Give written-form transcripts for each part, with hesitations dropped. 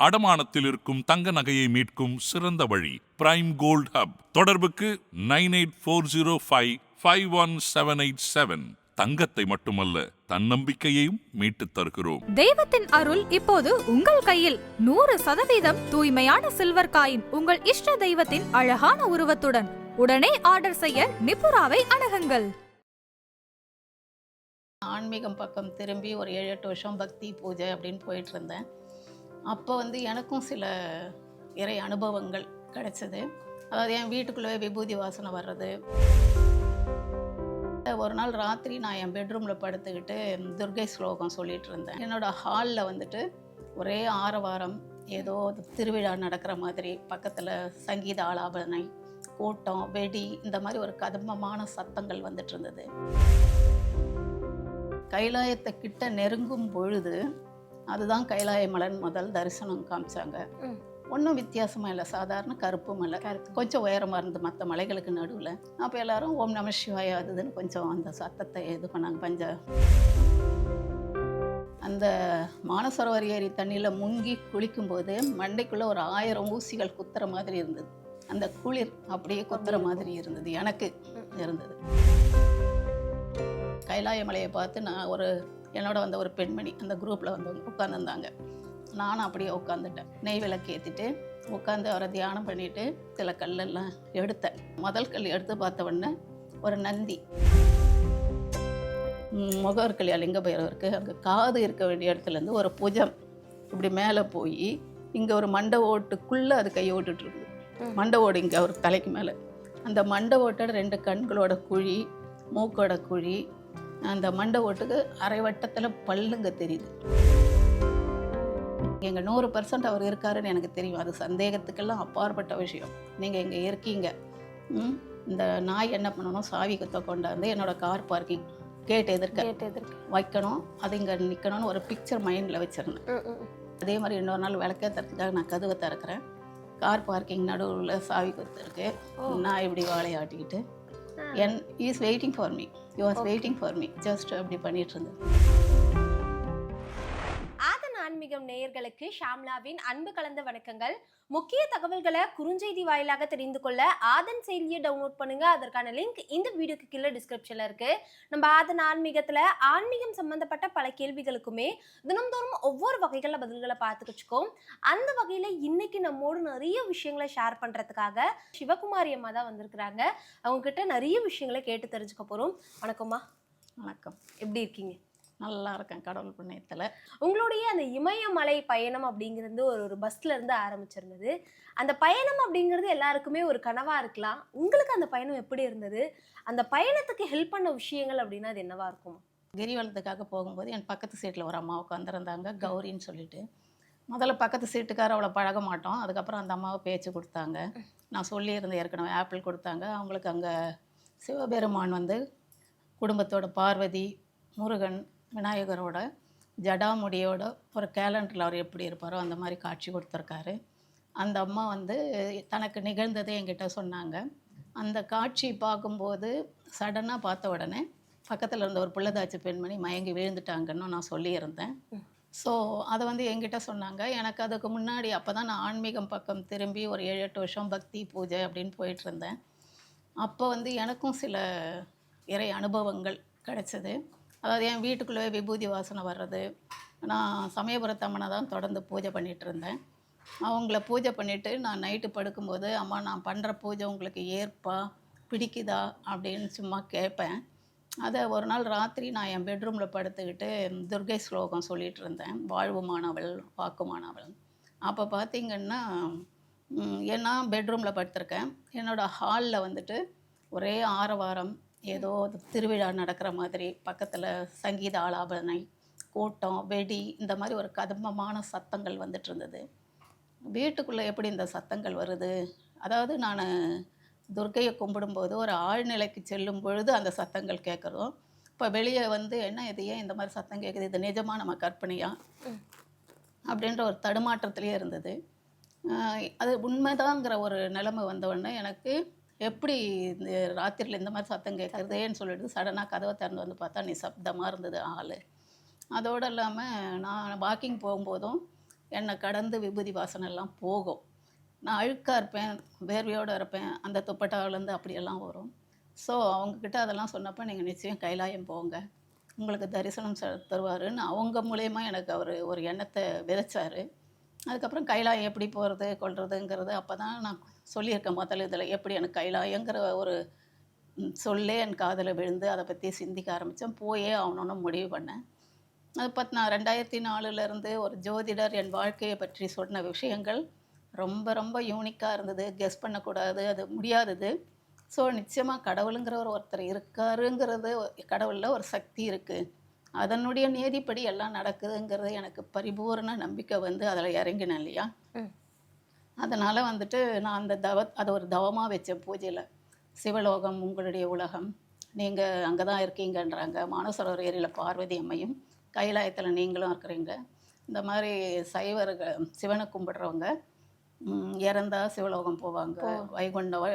அடமானத்தில் இருக்கும் தங்க நகையை மீட்கும் சிறந்த வழி பிரைம் கோல்ட் ஹப். தொடர்புக்கு 9840551787. தங்கத்தை மட்டுமல்ல, தன்னம்பிக்கையையும் மீட்டுத் தருகிறோம். தெய்வத்தின் அருள் இப்போது உங்கள் கையில். 100% தூய்மையான சில்வர் காயின் உங்கள் இஷ்ட தெய்வத்தின் அழகான உருவத்துடன். உடனே ஆர்டர் செய்ய நிபுராவை அணுகுங்கள். ஆன்மீகம் பக்கம் திரும்பி ஒரு 7-8 வருஷம் பக்தி பூஜை அப்படின்னு போயிட்டு இருந்தேன். அப்போ எனக்கும் சில இறை அனுபவங்கள் கிடைச்சது. அதாவது என் வீட்டுக்குள்ளே விபூதி வாசனை வர்றது. ஒரு நாள் ராத்திரி நான் என் பெட்ரூமில் படுத்துக்கிட்டு துர்கை ஸ்லோகம் சொல்லிட்டு இருந்தேன். என்னோடய ஹாலில் ஒரே ஆரவாரம், ஏதோ திருவிழா நடக்கிற மாதிரி. பக்கத்தில் சங்கீத ஆலாபனை, கூட்டம், வெடி, இந்த மாதிரி ஒரு கதம்பமான சத்தங்கள் வந்துட்டு இருந்தது. கைலாயத்தை கிட்ட நெருங்கும் பொழுது அதுதான் கைலாய மலைன்னு முதல் தரிசனம் காமிச்சாங்க. ஒன்றும் வித்தியாசமாக இல்லை, சாதாரண கருப்பு மலை, கொஞ்சம் உயரமாக இருந்து மற்ற மலைகளுக்கு நடுவில். அப்போ எல்லாரும் ஓம் நம சிவாய அதுன்னு கொஞ்சம் அந்த சத்தத்தை இது பண்ணாங்க. அந்த மானசரோவர் ஏரி தண்ணியில் முங்கி குளிக்கும்போது மண்டைக்குள்ளே ஒரு 1000 ஊசிகள் குத்துற மாதிரி இருந்தது. அந்த குளிர் அப்படியே குத்துற மாதிரி இருந்தது, எனக்கு இருந்தது. கைலாய மலையை பார்த்து நான் என்னோட வந்த ஒரு பெண்மணி அந்த குரூப்பில் உட்காந்துருந்தாங்க. நானும் அப்படியே உட்காந்துட்டேன். நெய் விளக்கு ஏற்றிட்டு உட்காந்து அவரை தியானம் பண்ணிவிட்டு சில கல்லெல்லாம் எடுத்தேன். முதல் கல் எடுத்து பார்த்த உடனே ஒரு நந்தி, முகம் இருக்கு இல்லையா, லிங்க பைரவருக்கு, அங்கே காது இருக்க வேண்டிய இடத்துலேருந்து ஒரு புஜம் இப்படி மேலே போய் இங்கே ஒரு மண்டை ஓட்டுக்குள்ளே அது கையை ஓட்டுட்ருக்குது. மண்டை ஓடு இங்கே ஒரு தலைக்கு மேலே. அந்த மண்டை ஓட்டோட 2 கண்களோட குழி, மூக்கோட குழி, அந்த மண்டை ஓட்டுக்கு அரை வட்டத்தில் பல்லுங்க தெரியுது. எங்கள் 100% அவர் இருக்காருன்னு எனக்கு தெரியும். அது சந்தேகத்துக்கெல்லாம் அப்பாற்பட்ட விஷயம். நீங்கள் இங்கே இருக்கீங்க. இந்த நாய் என்ன பண்ணணும், சாவி குத்த கொண்டாந்து என்னோடய கார் பார்க்கிங் கேட் எதிர்க்க வைக்கணும். அது இங்கே நிற்கணும்னு ஒரு பிக்சர் மைண்டில் வச்சுருந்தேன். அதே மாதிரி இன்னொரு நாள் விளக்கேற்றுறதுக்காக நான் கதவை திறக்கிறேன். கார் பார்க்கிங் நடுவில் சாவி குத்து இருக்கு. நான் இப்படி வாழையாட்டிக்கிட்டு is waiting for me, you was waiting for me, just அப்படி பண்ணிட்டு இருந்தேன். ஆன்மீகம் நேயர்களுக்கு ஷாம்லாவின் அன்பு கலந்த வணக்கங்கள். முக்கிய தகவல்களை குறுஞ்செய்தி வாயிலாக தெரிந்து கொள்ள ஆதன் செயலியை டவுன்லோட் பண்ணுங்க. அதற்கான லிங்க் இந்த வீடியோக்கு கீழே டிஸ்கிரிப்ஷன்ல இருக்கு. நம்ம ஆதன் ஆன்மீகத்துல ஆன்மீகம் சம்பந்தப்பட்ட பல கேள்விகளுக்குமே தினம்தோறும் ஒவ்வொரு வகைகள பதில்களை பார்த்துக்கிச்சுக்கோம். அந்த வகையில இன்னைக்கு நம்மோடு நிறைய விஷயங்களை ஷேர் பண்றதுக்காக சிவகுமாரி அம்மா தான் வந்திருக்கிறாங்க. அவங்க கிட்ட நிறைய விஷயங்களை கேட்டு தெரிஞ்சுக்க போறோம். வணக்கம்மா. வணக்கம். எப்படி இருக்கீங்க? நல்லா இருக்கேன், கடவுள் புண்ணியத்தில். உங்களுடைய அந்த இமயமலை பயணம் அப்படிங்கிறது ஒரு பஸ்ல இருந்து ஆரம்பிச்சிருந்தது. அந்த பயணம் அப்படிங்கிறது எல்லாருக்குமே ஒரு கனவா இருக்கலாம். உங்களுக்கு அந்த பயணம் எப்படி இருந்தது? அந்த பயணத்துக்கு ஹெல்ப் பண்ண விஷயங்கள் அப்படின்னா அது என்னவா இருக்கும்? கிரிவலத்துக்காக போகும்போது என் பக்கத்து சீட்டில் ஒரு அம்மா உட்காந்துருந்தாங்க, கௌரின்னு சொல்லிட்டு. முதல்ல பக்கத்து சீட்டுக்கார அவ்வளோ பழக மாட்டோம். அதுக்கப்புறம் அந்த அம்மாவை பேச்சு கொடுத்தாங்க. நான் சொல்லியிருந்தேன் ஏற்கனவே, ஆப்பிள் கொடுத்தாங்க. அவங்களுக்கு அங்கே சிவபெருமான் குடும்பத்தோட பார்வதி, முருகன், விநாயகரோட ஜடாமுடியோட ஒரு கேலண்டரில் அவர் எப்படி இருப்பாரோ அந்த மாதிரி காட்சி கொடுத்துருக்காரு. அந்த அம்மா தனக்கு நிகழ்ந்ததை என்கிட்ட சொன்னாங்க. அந்த காட்சி பார்க்கும்போது சடனாக பார்த்த உடனே பக்கத்தில் இருந்த ஒரு பிள்ளைதாச்சி பெண்மணி மயங்கி விழுந்துட்டாங்கன்னு நான் சொல்லியிருந்தேன். ஸோ அதை என்கிட்ட சொன்னாங்க. எனக்கு அதுக்கு முன்னாடி அப்போ தான் நான் ஆன்மீகம் பக்கம் திரும்பி ஒரு 7-8 வருஷம் பக்தி பூஜை அப்படின்னு போயிட்டுருந்தேன். அப்போ எனக்கும் சில இறை அனுபவங்கள் கிடைச்சது. அதாவது என் வீட்டுக்குள்ளே விபூதி வாசனை வர்றது. நான் சமயபுரத்தம்மனை தான் தொடர்ந்து பூஜை பண்ணிகிட்டு இருந்தேன். அவங்கள பூஜை பண்ணிவிட்டு நான் நைட்டு படுக்கும்போது, அம்மா நான் பண்ணுற பூஜை உங்களுக்கு ஏற்பா, பிடிக்குதா அப்படின்னு சும்மா கேட்பேன். அதை ஒரு நாள் ராத்திரி நான் என் பெட்ரூமில் படுத்துக்கிட்டு துர்கை ஸ்லோகம் சொல்லிகிட்டு இருந்தேன். வாழ்வுமானவள் வாக்குமானவள். அப்போ பார்த்திங்கன்னா ஏன்னா பெட்ரூமில் படுத்திருக்கேன். என்னோடய ஹாலில் ஒரே ஆரவாரம், ஏதோ திருவிழா நடக்கிற மாதிரி. பக்கத்தில் சங்கீத ஆலாபனை, கூட்டம், வெடி, இந்த மாதிரி ஒரு கதம்பமான சத்தங்கள் வந்துட்டு இருந்தது. வீட்டுக்குள்ளே எப்படி இந்த சத்தங்கள் வருது? அதாவது நான் துர்க்கையை கும்பிடும்போது ஒரு ஆழ்நிலைக்கு செல்லும் பொழுது அந்த சத்தங்கள் கேட்குறோம். இப்போ வெளியே என்ன இது, ஏன் இந்த மாதிரி சத்தம் கேட்குது, இது நிஜமாக நம்ம கற்பனையா அப்படின்ற ஒரு தடுமாற்றத்துலேயே இருந்தது. அது உண்மைதாங்கிற ஒரு நிலைமை வந்தவுடனே எனக்கு எப்படி இந்த ராத்திரியில் இந்த மாதிரி சத்தம் கேட்குறதேன்னு சொல்லிட்டு சடனாக கதவை திறந்து பார்த்தா நிசப்தமாக இருந்தது ஆள். அதோடு இல்லாமல் நான் வாக்கிங் போகும்போதும் என்னை கடந்து விபூதி வாசனை எல்லாம் போகும். நான் அழுக்காக இருப்பேன், வேர்வையோடு இருப்பேன், அந்த துப்பட்டாவிலேருந்து அப்படியெல்லாம் வரும். ஸோ அவங்கக்கிட்ட அதெல்லாம் சொன்னப்போ நீங்கள் நிச்சயம் கைலாயம் போங்க, உங்களுக்கு தரிசனம் தருவாருன்னு அவங்க மூலயமா எனக்கு அவர் ஒரு எண்ணத்தை விதைச்சார். அதுக்கப்புறம் கைலாயம் எப்படி போகிறது கொள்றதுங்கிறது அப்போ தான் நான் சொல்லியிருக்கேன் முதல்ல இதில் எப்படி எனக்கு கைலாயங்கிற ஒரு சொல்லே என் காதில் விழுந்து அதை பற்றி சிந்திக்க ஆரம்பித்தேன். போயே ஆகணும்னு முடிவு பண்ணேன். அது பற்றி நான் 2004 ஒரு ஜோதிடர் என் வாழ்க்கையை பற்றி சொன்ன விஷயங்கள் ரொம்ப ரொம்ப யூனிக்காக இருந்தது. கெஸ் பண்ணக்கூடாது, அது முடியாதது. ஸோ நிச்சயமாக கடவுளுங்கிற ஒருத்தர் இருக்காருங்கிறது, கடவுளில் ஒரு சக்தி இருக்குது, அதனுடைய நீதிப்படி எல்லாம் நடக்குதுங்கிறது எனக்கு பரிபூர்ண நம்பிக்கை வந்து அதில் இறங்கினேன் இல்லையா. அதனால் வந்துட்டு நான் அந்த அதை ஒரு தவமாக வச்சேன் பூஜையில். சிவலோகம் உங்களுடைய உலகம், நீங்கள் அங்கே தான் இருக்கீங்கன்றாங்க. மானசரோவர் ஏரியில் பார்வதி அம்மையும் கைலாயத்தில் நீங்களும் இருக்கிறீங்க. இந்த மாதிரி சைவர்கள் சிவனை கும்பிடுறவங்க இறந்தா சிவலோகம் போவாங்க, வைகுண்டம்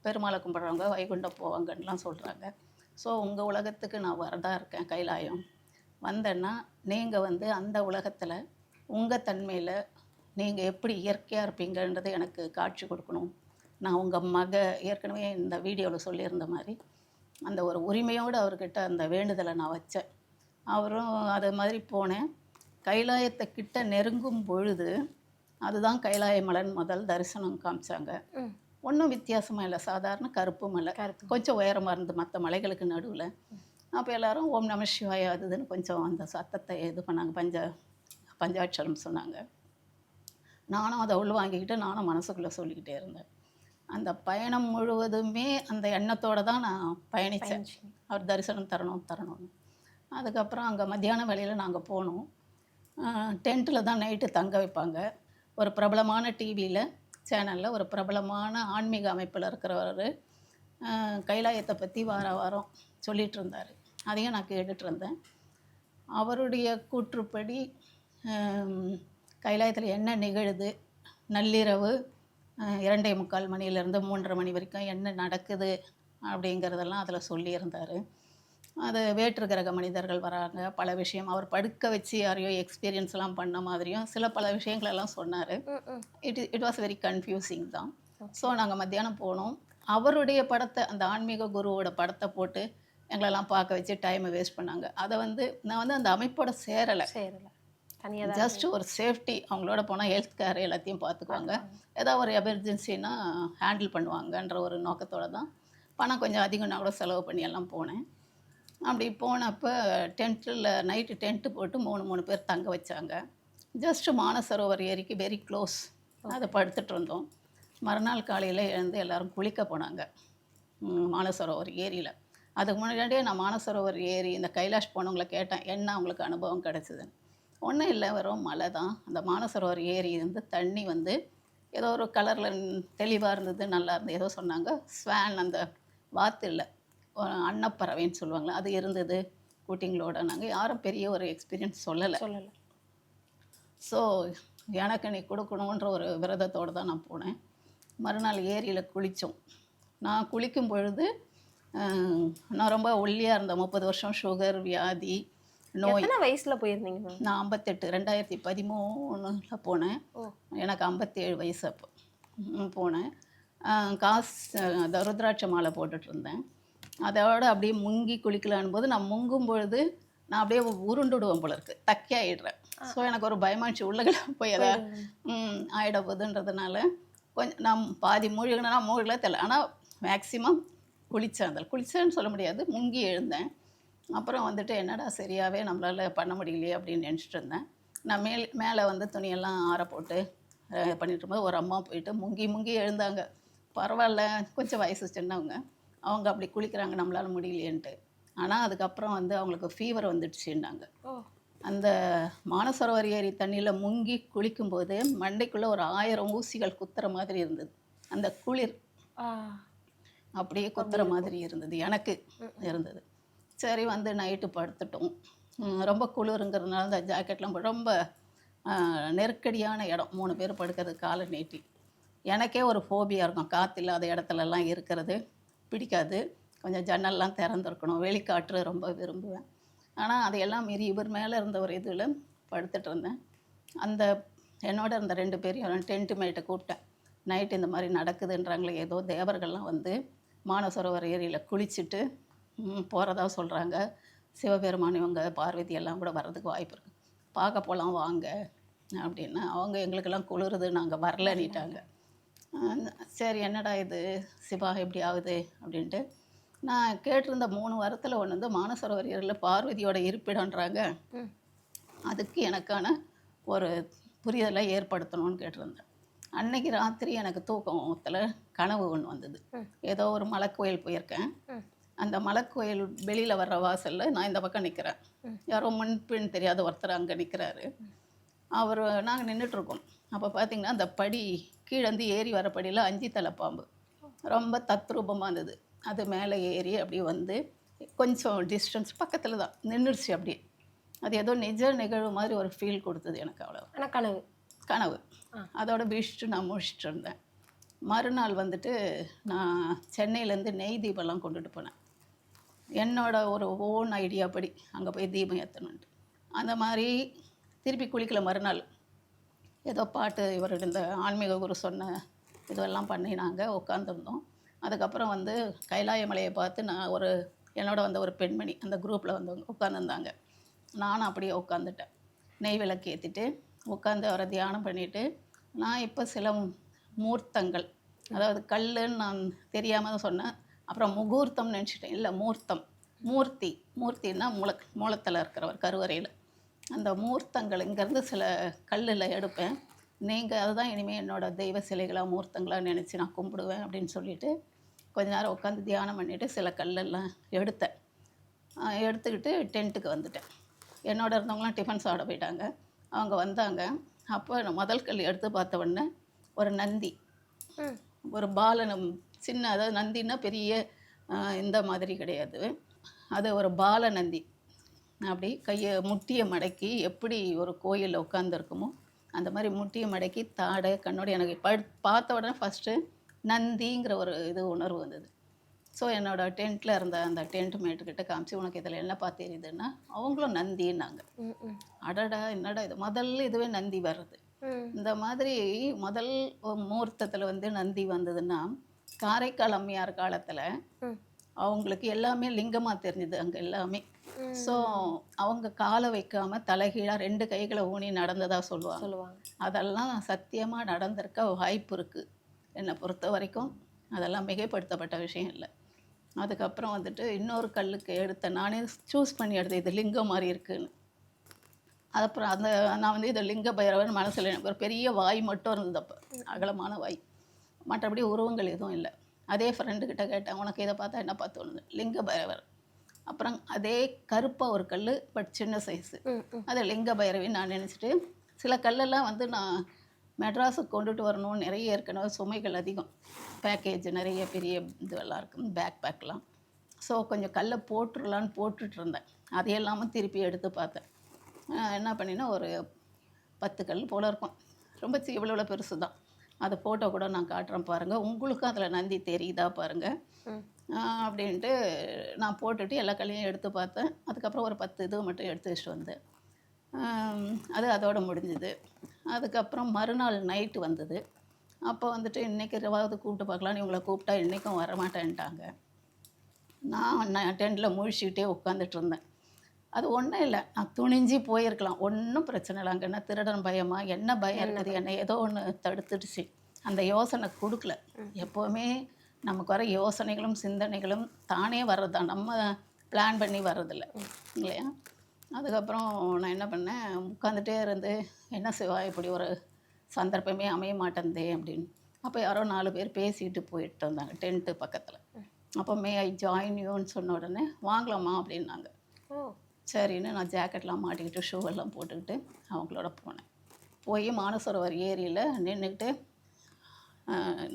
பெருமாளை கும்பிட்றவங்க வைகுண்டம் போவாங்கன்னெலாம் சொல்கிறாங்க. ஸோ உங்கள் உலகத்துக்கு நான் வரதா இருக்கேன், கைலாயம் வந்தேன்னா நீங்கள் வந்து அந்த உலகத்தில் உங்கள் தன்மையில் நீங்கள் எப்படி இயற்கையாக இருப்பீங்கன்றது எனக்கு காட்சி கொடுக்கணும். நான் உங்கள் ஏற்கனவே இந்த வீடியோவில் சொல்லியிருந்த மாதிரி அந்த ஒரு உரிமையோடு அவர்கிட்ட அந்த வேண்டுதலை நான் வச்சேன். அவரும் அது மாதிரி போனேன். கைலாயத்தை கிட்ட நெருங்கும் பொழுது அதுதான் கைலாய மலைன்னு முதல் தரிசனம் காமிச்சாங்க. ஒன்றும் வித்தியாசமாக இல்லை, சாதாரண கருப்பு மலை, கொஞ்சம் உயரமாக இருந்து மற்ற மலைகளுக்கு நடுவில். அப்போ எல்லோரும் ஓம் நம சிவாய அதுன்னு கொஞ்சம் அந்த சத்தத்தை இது பண்ணாங்க, பஞ்சாட்சரம் சொன்னாங்க. நானும் அதை உள்வாங்கிக்கிட்டு நானும் மனசுக்குள்ளே சொல்லிக்கிட்டே இருந்தேன். அந்த பயணம் முழுவதுமே அந்த எண்ணத்தோடு தான் நான் பயணித்தேன், அவர் தரிசனம் தரணும்னு. அதுக்கப்புறம் அங்கே மத்தியான வேளையில் நாங்கள் போனோம். டென்ட்டில் தான் நைட்டு தங்க வைப்பாங்க. ஒரு பிரபலமான டிவியில் சேனலில் ஒரு பிரபலமான ஆன்மீக அமைப்பில் இருக்கிறவர் கைலாயத்தை பற்றி வாரம் சொல்லிகிட்டு இருந்தார். அதையும் நான் கேட்டுட்டு இருந்தேன். அவருடைய கூற்றுப்படி கைலாயத்தில் என்ன நிகழுது, நள்ளிரவு 2:45 மணிலேருந்து 3:30 மணி வரைக்கும் என்ன நடக்குது அப்படிங்கிறதெல்லாம் அதில் சொல்லியிருந்தார். அது வேற்று கிரக மனிதர்கள் வராங்க, பல விஷயம் அவர் படுக்க வச்சு யாரையோ எக்ஸ்பீரியன்ஸ்லாம் பண்ண மாதிரியும் பல விஷயங்களெல்லாம் சொன்னார். இட் வாஸ் வெரி கன்ஃபியூசிங் தான். ஸோ நாங்கள் மத்தியானம் போனோம். அவருடைய படத்தை, அந்த ஆன்மீக குருவோட படத்தை போட்டு எங்களெல்லாம் பார்க்க வச்சு டைமை வேஸ்ட் பண்ணாங்க. அதை வந்து நான் வந்து அந்த அமைப்போட சேரலை, ஜஸ்ட் ஒரு சேஃப்டி, அவங்களோட போனால் ஹெல்த் கேர் எல்லாத்தையும் பார்த்துக்குவாங்க, ஏதாவது ஒரு எமர்ஜென்சின்னா ஹேண்டில் பண்ணுவாங்கன்ற ஒரு நோக்கத்தோடு தான் பணம் கொஞ்சம் அதிகம் நான் கூட செலவு பண்ணி எல்லாம் போனேன். அப்படி போனப்போ டென்ட்டில் நைட்டு டென்ட்டு போட்டு 3 பேர் தங்க வச்சாங்க. ஜஸ்ட்டு மானசரோவர் ஏரிக்கு வெரி க்ளோஸ். அதை படுத்துட்டு இருந்தோம். மறுநாள் காலையில் எழுந்து எல்லோரும் குளிக்க போனாங்க மானசரோவர் ஏரியில். அதுக்கு முன்னாடியே நான் மானசரோவர் ஏரி இந்த கைலாஷ் போனவங்களை கேட்டேன், என்ன அவங்களுக்கு அனுபவம் கிடச்சிதுன்னு. ஒன்றும் இல்லை, வெறும் மழை தான். அந்த மானசரோவர் ஏரி வந்து தண்ணி வந்து ஏதோ ஒரு கலரில் தெளிவாக இருந்தது, நல்லா இருந்தது, ஏதோ சொன்னாங்க. ஸ்வான் அந்த வாத்து இல்லை, அன்னப்பறவைன்னு சொல்லுவாங்களே, அது இருந்தது கூட்டிங்களோட. நாங்கள் யாரும் பெரிய ஒரு எக்ஸ்பீரியன்ஸ் சொல்லலை. ஸோ எனக்கு நீ கொடுக்கணுன்ற ஒரு விரதத்தோடு தான் நான் போனேன். மறுநாள் ஏரியில் குளித்தோம். நான் குளிக்கும் பொழுது நான் ரொம்ப ஒல்லியாக இருந்தேன். 30 வருஷம் சுகர் வியாதி நோய். வயசில் போயிருந்தீங்க? நான் 58 2013 போனேன். எனக்கு 57 வயசு அப்போ போனேன். அந்த ருத்ராட்ச மாலை போட்டுட்ருந்தேன். அதோடு அப்படியே முங்கி குளிக்கலான் போது நான் முங்கும் பொழுது நான் அப்படியே உருண்டுடுவேன் போல இருக்குது, தக்கி ஆகிடுறேன். ஸோ எனக்கு ஒரு பயமாச்சு, உள்ளகளை போய் எதாவது ஆகிட போகுதுன்றதுனால கொஞ்சம் நான் பாதி மூழ்கினா மூழ்கல தெரியல. ஆனால் மேக்ஸிமம் குளித்தேன். அதில் குளித்தேன்னு சொல்ல முடியாது, முங்கி எழுந்தேன். அப்புறம் வந்துட்டு என்னடா சரியாகவே நம்மளால் பண்ண முடியலையே அப்படின்னு நினச்சிட்டு இருந்தேன். நான் மேலே வந்து துணியெல்லாம் ஆற போட்டு பண்ணிட்டு இருக்கும்போது ஒரு அம்மா போயிட்டு முங்கி எழுந்தாங்க. பரவாயில்ல, கொஞ்சம் வயசு சின்னவங்க, அவங்க அப்படி குளிக்கிறாங்க, நம்மளால் முடியலையேன்ட்டு. ஆனால் அதுக்கப்புறம் வந்து அவங்களுக்கு ஃபீவர் வந்துடுச்சுன்னாங்க. அந்த மானசரோவர் ஏரி தண்ணியில் முங்கி குளிக்கும்போது மண்டைக்குள்ளே ஒரு 1000 ஊசிகள் குத்துற மாதிரி இருந்தது. அந்த குளிர் அப்படியே குத்துற மாதிரி இருந்தது, எனக்கு இருந்தது. சரி வந்து நைட்டு படுத்துட்டோம். ரொம்ப குளிருங்கிறதுனால அந்த ஜாக்கெட்லாம் ரொம்ப நெருக்கடியான இடம், 3 பேர் படுக்கிறது காலை நீட்டி. எனக்கே ஒரு ஃபோபியா இருக்கும், காற்று இல்லாத இடத்துலலாம் இருக்கிறது பிடிக்காது. கொஞ்சம் ஜன்னல்லாம் திறந்துருக்கணும், வெளிக்காற்று ரொம்ப விரும்புவேன். ஆனால் அதையெல்லாம் மீறி இவர் மேலே இருந்த ஒரு இதில் படுத்துட்டு இருந்தேன். அந்த என்னோட இருந்த 2 பேரையும் டென்ட் மேட்டை கூப்பிட்டேன். நைட்டு இந்த மாதிரி நடக்குதுன்றாங்களே, ஏதோ தேவர்கள்லாம் வந்து மானசரோவர் ஏரியில் குளிச்சுட்டு போகிறதா சொல்கிறாங்க. சிவபெருமான் இவங்க பார்வதி எல்லாம் கூட வர்றதுக்கு வாய்ப்பு இருக்குது, பார்க்க போகலாம் வாங்க அப்படின்னா, அவங்க எங்களுக்கெல்லாம் குளிருது நாங்கள் வரலன்னிட்டாங்க. சரி என்னடா இது சிவா எப்படி ஆகுது அப்படின்ட்டு நான் கேட்டிருந்த 3 வாரத்தில் ஒன்று வந்து மானசரோவர் ஏரியில் பார்வதியோட இருப்பிடன்றாங்க. அதுக்கு எனக்கான ஒரு புரிதலை ஏற்படுத்தணும்னு கேட்டிருந்தேன். அன்னைக்கு ராத்திரி எனக்கு தூக்கத்தில் கனவு ஒன்று வந்தது. ஏதோ ஒரு மலைக்கோயில் போயிருக்கேன். அந்த மலைக்கோயில் வெளியில் வர்ற வாசலில் நான் இந்த பக்கம் நிற்கிறேன். யாரோ முன்பின் தெரியாத ஒருத்தர் அங்கே நிற்கிறாரு. அவர் நாங்கள் நின்றுட்டுருக்கோம். அப்போ பார்த்திங்கன்னா அந்த படி கீழேருந்து ஏறி வர படியில் 5 தலை பாம்பு ரொம்ப தத்ரூபமாக இருந்தது. அது மேலே ஏறி அப்படியே வந்து கொஞ்சம் டிஸ்டன்ஸ் பக்கத்தில் தான் நின்றுடுச்சு. அப்படியே அது ஏதோ நிஜ நிகழ்வு மாதிரி ஒரு ஃபீல் கொடுத்தது எனக்கு. அவ்வளோ ஆனால் கனவு அதோட வீழ்ச்சிட்டு நான் முடிச்சுட்டு இருந்தேன். மறுநாள் வந்துட்டு நான் சென்னையிலேருந்து நெய் தீபம்லாம் கொண்டுட்டு போனேன். என்னோட ஒரு ஓன் ஐடியா படி அங்கே போய் தீபம் ஏற்றணுன்ட்டு. அந்த மாதிரி திருப்பி குளிக்கல. மறுநாள் ஏதோ பாட்டு இவர் இந்த ஆன்மீக குரு சொன்ன இதெல்லாம் பண்ணி நாங்கள் உட்காந்துருந்தோம். அதுக்கப்புறம் வந்து கைலாய மலையை பார்த்து நான் என்னோட வந்த ஒரு பெண்மணி அந்த குரூப்பில் வந்தவங்க உட்காந்துருந்தாங்க. நானும் அப்படியே உட்காந்துட்டேன். நெய் விளக்கு ஏற்றிட்டு உட்காந்து அவரை தியானம் பண்ணிவிட்டு, நான் இப்போ சில மூர்த்தங்கள், அதாவது கல்லுன்னு நான் தெரியாமல் தான் சொன்னேன். அப்புறம் முகூர்த்தம்னு நினச்சிட்டேன். இல்லை மூர்த்தம், மூர்த்தின்னா மூலத்தில் இருக்கிறவர் கருவறையில். அந்த மூர்த்தங்கள் இங்கேருந்து சில கல்லில் எடுப்பேன். நீங்கள் அதுதான் இனிமேல் என்னோடய தெய்வ சிலைகளாக மூர்த்தங்களாக நினச்சி நான் கும்பிடுவேன் அப்படின்னு சொல்லிவிட்டு கொஞ்ச நேரம் உட்காந்து தியானம் பண்ணிவிட்டு சில கல்லெல்லாம் எடுத்தேன். எடுத்துக்கிட்டு டென்ட்டுக்கு வந்துட்டேன். என்னோட இருந்தவங்களாம் டிஃபன் சாப்பிட போயிட்டாங்க. அவங்க வந்தாங்க. அப்போ நான் முதல் கல் எடுத்து பார்த்த உடனே ஒரு நந்தி, ஒரு பாலனம், சின்ன, அதாவது நந்தின்னா பெரிய இந்த மாதிரி கிடையாது, அது ஒரு பால நந்தி. அப்படி கையை முட்டியை மடக்கி எப்படி ஒரு கோயிலில் உட்காந்துருக்குமோ அந்த மாதிரி முட்டியை மடக்கி தாடை கண்ணோட எனக்கு பார்த்த உடனே ஃபஸ்ட்டு நந்திங்கிற ஒரு இது உணர்வு வந்தது. ஸோ என்னோடய டென்ட்டில் இருந்த அந்த டென்ட் மேட்டுக்கிட்ட காமிச்சு, உனக்கு இதில் என்னப்பா தெரியுதுன்னா, அவங்களும் நந்தின்னாங்க. அடடா என்னடா இது முதல்ல இதுவே நந்தி வர்றது. இந்த மாதிரி முதல் முகூர்த்தத்தில் வந்து நந்தி வந்ததுன்னா, காரைக்கால் அம்மையார் காலத்தில் அவங்களுக்கு எல்லாமே லிங்கமாக தெரிஞ்சுது அங்கே எல்லாமே. ஸோ அவங்க காலை வைக்காமல் தலைகீழாக 2 கைகளை ஊனி நடந்ததாக சொல்லுவாங்க. அதெல்லாம் சத்தியமாக நடந்திருக்க வாய்ப்பு இருக்குது. என்னை பொறுத்த வரைக்கும் அதெல்லாம் மிகைப்படுத்தப்பட்ட விஷயம் இல்லை. அதுக்கப்புறம் வந்துட்டு இன்னொரு கல்லுக்கு எடுத்தேன். நானே சூஸ் பண்ணி எடுத்தேன், இது லிங்கம் மாதிரி இருக்குதுன்னு. அதுக்கப்புறம் நான் வந்து இதை லிங்க பைரவன் மனசில் எனக்கு ஒரு பெரிய வாய் மட்டும் இருந்தது. அப்போ அகலமான வாய், மற்றபடி உருவங்கள் எதுவும் இல்லை. அதே ஃப்ரெண்டுக்கிட்ட கேட்டேன், உனக்கு இதை பார்த்தா என்ன பார்த்து தோணுது? லிங்க பைரவர். அப்புறம் அதே கருப்பாக ஒரு கல், பட் சின்ன சைஸு, அது லிங்க பைரவின்னு நான் நினச்சிட்டு சில கல்லெல்லாம் வந்து நான் மெட்ராஸுக்கு கொண்டுட்டு வரணும்னு நிறைய ஏற்கனவே சுமைகள் அதிகம், பேக்கேஜ் நிறைய பெரிய இதுவெல்லாம் இருக்கும், பேக்லாம். ஸோ கொஞ்சம் கல்லை போட்டுடலான்னு போட்டுட்டு இருந்தேன். அதையெல்லாமல் திருப்பி எடுத்து பார்த்தேன். என்ன பண்ணினா ஒரு 10 கல் போல் இருக்கும், ரொம்ப இவ்வளோ பெருசு தான். அதை ஃபோட்டோ கூட நான் காட்டுறேன் பாருங்கள், உங்களுக்கும் அதில் நந்தி தெரியுதா பாருங்கள் அப்படின்ட்டு நான் போட்டுட்டு எல்லா கல்லையும் எடுத்து பார்த்தேன். அதுக்கப்புறம் ஒரு 10 இது மட்டும் எடுத்து வச்சுட்டு வந்தேன். அது அதோடு முடிஞ்சுது. அதுக்கப்புறம் மறுநாள் நைட்டு வந்தது. அப்போ வந்துட்டு இன்றைக்கி இரவாவது கூப்பிட்டு பார்க்கலான்னு இவங்களை கூப்பிட்டா இன்றைக்கும் வரமாட்டேன்ட்டாங்க. நான் டென்ட்டில் முழிச்சிக்கிட்டே உட்காந்துட்டு இருந்தேன். அது ஒன்றும் இல்லை, நான் துணிஞ்சு போயிருக்கலாம், ஒன்றும் பிரச்சனை இல்லை. அங்கே என்ன திருடன் பயமா, என்ன பயம் இருக்குது, என்னை ஏதோ ஒன்று தடுத்துடுச்சு. அந்த யோசனை கொடுக்கல. எப்போவுமே நமக்கு வர யோசனைகளும் சிந்தனைகளும் தானே வர்றது தான், நம்ம பிளான் பண்ணி வர்றதில்ல இல்லையா. அதுக்கப்புறம் நான் என்ன பண்ணேன், உட்காந்துட்டே இருந்து என்ன சிவா இப்படி ஒரு சந்தர்ப்பமே அமைய மாட்டேந்தே அப்படின்னு. அப்போ யாரோ 4 பேர் பேசிக்கிட்டு போயிட்டு வந்தாங்க டென்ட்டு பக்கத்தில். அப்போ மே ஐ ஜாயின் யூன்னு சொன்ன உடனே வாங்கலாமா அப்படின்னாங்க. சரின்னு நான் ஜாக்கெட்லாம் மாட்டிக்கிட்டு ஷூவெல்லாம் போட்டுக்கிட்டு அவங்களோட போனேன். போய் மானசரோவர் ஏரியில் நின்றுக்கிட்டு,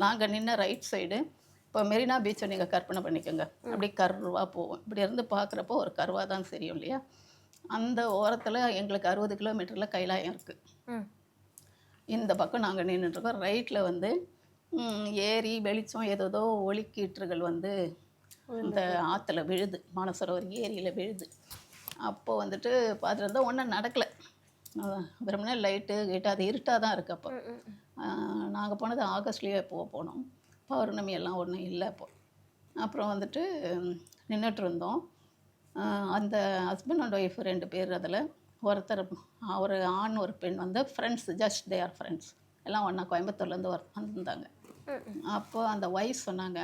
நாங்கள் நின்ன ரைட் சைடு, இப்போ மெரினா பீச்சை நீங்கள் கற்பனை பண்ணிக்கோங்க, அப்படி கர்வாக போவோம். இப்படி இருந்து பார்க்குறப்போ ஒரு கர்வாக தான் தெரியும் இல்லையா. அந்த ஓரத்தில் எங்களுக்கு 60 கிலோமீட்டரில் கைலாயம் இருக்குது. இந்த பக்கம் நாங்கள் நின்றுட்டுருக்கோம். ரைட்டில் வந்து ஏரி வெளிச்சம் ஏதோ ஒளிக்கீற்றுகள் வந்து இந்த ஆற்றுல விழுது, மானசரோவர் ஏரியில் விழுது. அப்போது வந்துட்டு பார்த்துட்டு இருந்தால் ஒன்றும் நடக்கலை. வெறுமனே லைட்டு கிட்டு அது இருட்டாக தான் இருக்குது அப்போ. நாங்கள் போனது ஆகஸ்ட்லேயே போனோம். பௌர்ணமி எல்லாம் ஒன்றும் இல்லை அப்போ. அப்புறம் வந்துட்டு நின்றுட்டு இருந்தோம். அந்த ஹஸ்பண்ட் அண்ட் ஒய்ஃப் 2 பேர். அதில் ஒருத்தர் ஒரு ஆண் ஒரு பெண் வந்து friends, just they are friends, எல்லாம் ஒன்றா கோயம்புத்தூர்லேருந்து வந்திருந்தாங்க. அப்போது அந்த ஒய்ஃப் சொன்னாங்க,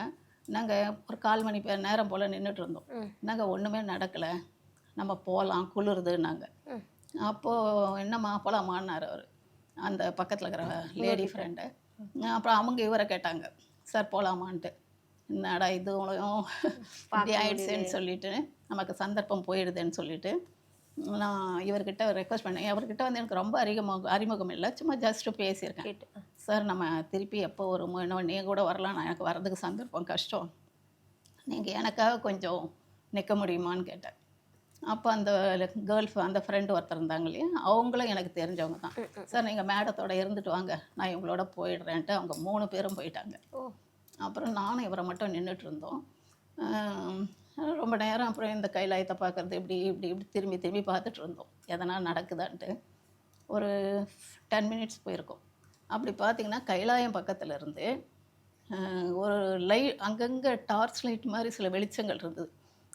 நாங்கள் ஒரு 1/4 மணி நேரம் போல் நின்றுட்டு இருந்தோம். நாங்கள் ஒன்றுமே நடக்கலை, நம்ம போகலாம், குளிருதுன்னாங்க. அப்போது என்னம்மா போகலாமான்னார் அவர், அந்த பக்கத்தில் இருக்கிற லேடி ஃப்ரெண்டு. அப்புறம் அவங்க இவரை கேட்டாங்க, சார் போகலாமான்ட்டு. என்னடா இதுவும் இப்படி ஆயிடுச்சுன்னு சொல்லிட்டு, நமக்கு சந்தர்ப்பம் போயிடுதுன்னு சொல்லிட்டு நான் இவர்கிட்ட ரெக்வஸ்ட் பண்ணேன். அவர்கிட்ட வந்து எனக்கு ரொம்ப அறிமுகம் இல்லை, சும்மா ஜஸ்ட்டு பேசியிருக்கேன். சார் நம்ம திருப்பி எப்போ வருமோ, இன்னும் நீங்கள் கூட வரலாம், நான் எனக்கு வர்றதுக்கு சந்தர்ப்பம் கஷ்டம், நீங்கள் எனக்காக கொஞ்சம் நிற்க முடியுமான்னு கேட்டேன். அப்போ அந்த அந்த ஃப்ரெண்டு ஒருத்தர் இருந்தாங்க இல்லையா, அவங்களும் எனக்கு தெரிஞ்சவங்க தான். சார் நீங்கள் மேடத்தோட இருந்துட்டு வாங்க, நான் இவங்களோட போயிடுறேன்ட்டு அவங்க 3 பேரும் போயிட்டாங்க. அப்புறம் நானும் இவரை மட்டும் நின்றுட்டு இருந்தோம். ரொம்ப நேரம். அப்புறம் இந்த கைலாயத்தை பார்க்குறது இப்படி இப்படி இப்படி திரும்பி திரும்பி பார்த்துட்டு இருந்தோம், எதனா நடக்குதான்ட்டு. ஒரு 10 மினிட்ஸ் போயிருக்கோம். அப்படி பார்த்திங்கன்னா கைலாயம் பக்கத்தில் இருந்து ஒரு அங்கங்கே டார்ச் லைட் மாதிரி சில வெளிச்சங்கள் இருந்தது.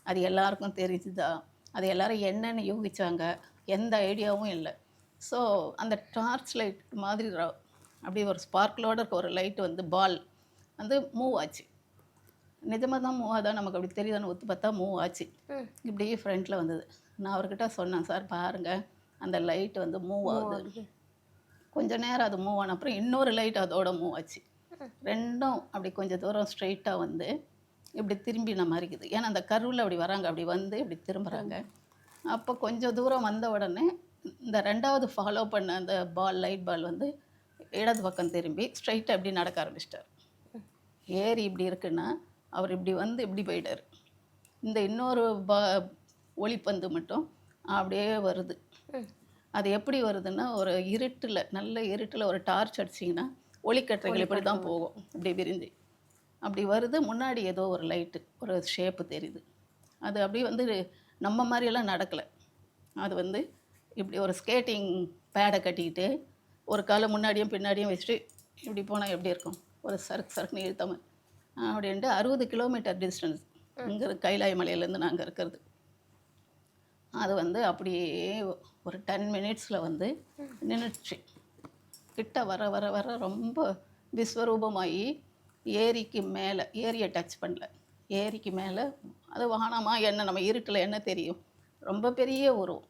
அது எல்லாருக்கும் தெரிஞ்சுதா, அது எல்லோரும் என்னென்னு யூகிச்சாங்க, எந்த ஐடியாவும் இல்லை. ஸோ அந்த டார்ச் லைட் மாதிரி அப்படி ஒரு ஸ்பார்க்கிளோடு இருக்க ஒரு லைட்டு வந்து பால் வந்து மூவ் ஆச்சு. நிஜமாக தான் மூவ் ஆகுதா நமக்கு அப்படி தெரியுதான்னு ஒத்து பார்த்தா மூவ் ஆச்சு. இப்படியே ஃப்ரண்ட்டில் வந்தது. நான் அவர்கிட்ட சொன்னேன், சார் பாருங்கள் அந்த லைட் வந்து மூவ் ஆகுது. கொஞ்சம் நேரம் அது மூவ் ஆன அப்புறம் இன்னொரு லைட் அதோட மூவ் ஆச்சு. 2ம் அப்படி கொஞ்சம் தூரம் ஸ்ட்ரைட்டாக வந்து இப்படி திரும்பின மாதிரி இருக்குது. ஏன்னா அந்த கருவில் அப்படி வராங்க, அப்படி வந்து இப்படி திரும்புகிறாங்க. அப்போ கொஞ்சம் தூரம் வந்த உடனே இந்த 2வது ஃபாலோ பண்ண அந்த லைட் பால் வந்து இடது பக்கம் திரும்பி ஸ்ட்ரைட்டாக இப்படி நடக்க ஆரம்பிச்சிட்டார். ஏரி இப்படி இருக்குன்னா அவர் இப்படி வந்து இப்படி போயிட்டார். இந்த இன்னொரு ஒளிப்பந்து மட்டும் அப்படியே வருது. அது எப்படி வருதுன்னா, ஒரு இருட்டில், நல்ல இருட்டில் ஒரு டார்ச் அடிச்சிங்கன்னா ஒளிக்கற்றைகள் இப்படி தான் போகும், இப்படி விரிஞ்சு அப்படி வருது. முன்னாடி ஏதோ ஒரு லைட்டு, ஒரு ஷேப்பு தெரியுது. அது அப்படி வந்து நம்ம மாதிரியெல்லாம் நடக்கலை. அது வந்து இப்படி ஒரு ஸ்கேட்டிங் பேடை கட்டிக்கிட்டு ஒரு காலை முன்னாடியும் பின்னாடியும் வச்சுட்டு இப்படி போனால் எப்படி இருக்கும், ஒரு சறுக்குன்னு இழுத்தாமல் அப்படின்ட்டு 60 கிலோமீட்டர் டிஸ்டன்ஸ் இங்கே கைலாய மலையிலேருந்து நாங்கள் இருக்கிறது. அது வந்து அப்படியே ஒரு 10 மினிட்ஸில் வந்து நின்றுச்சு. கிட்ட வர வர வர ரொம்ப விஸ்வரூபமாகி ஏரிக்கு மேலே, ஏரியை டச் பண்ணல, ஏரிக்கு மேலே அது வானமாக என்ன நம்ம இருட்டில் என்ன தெரியும், ரொம்ப பெரிய உருவம்.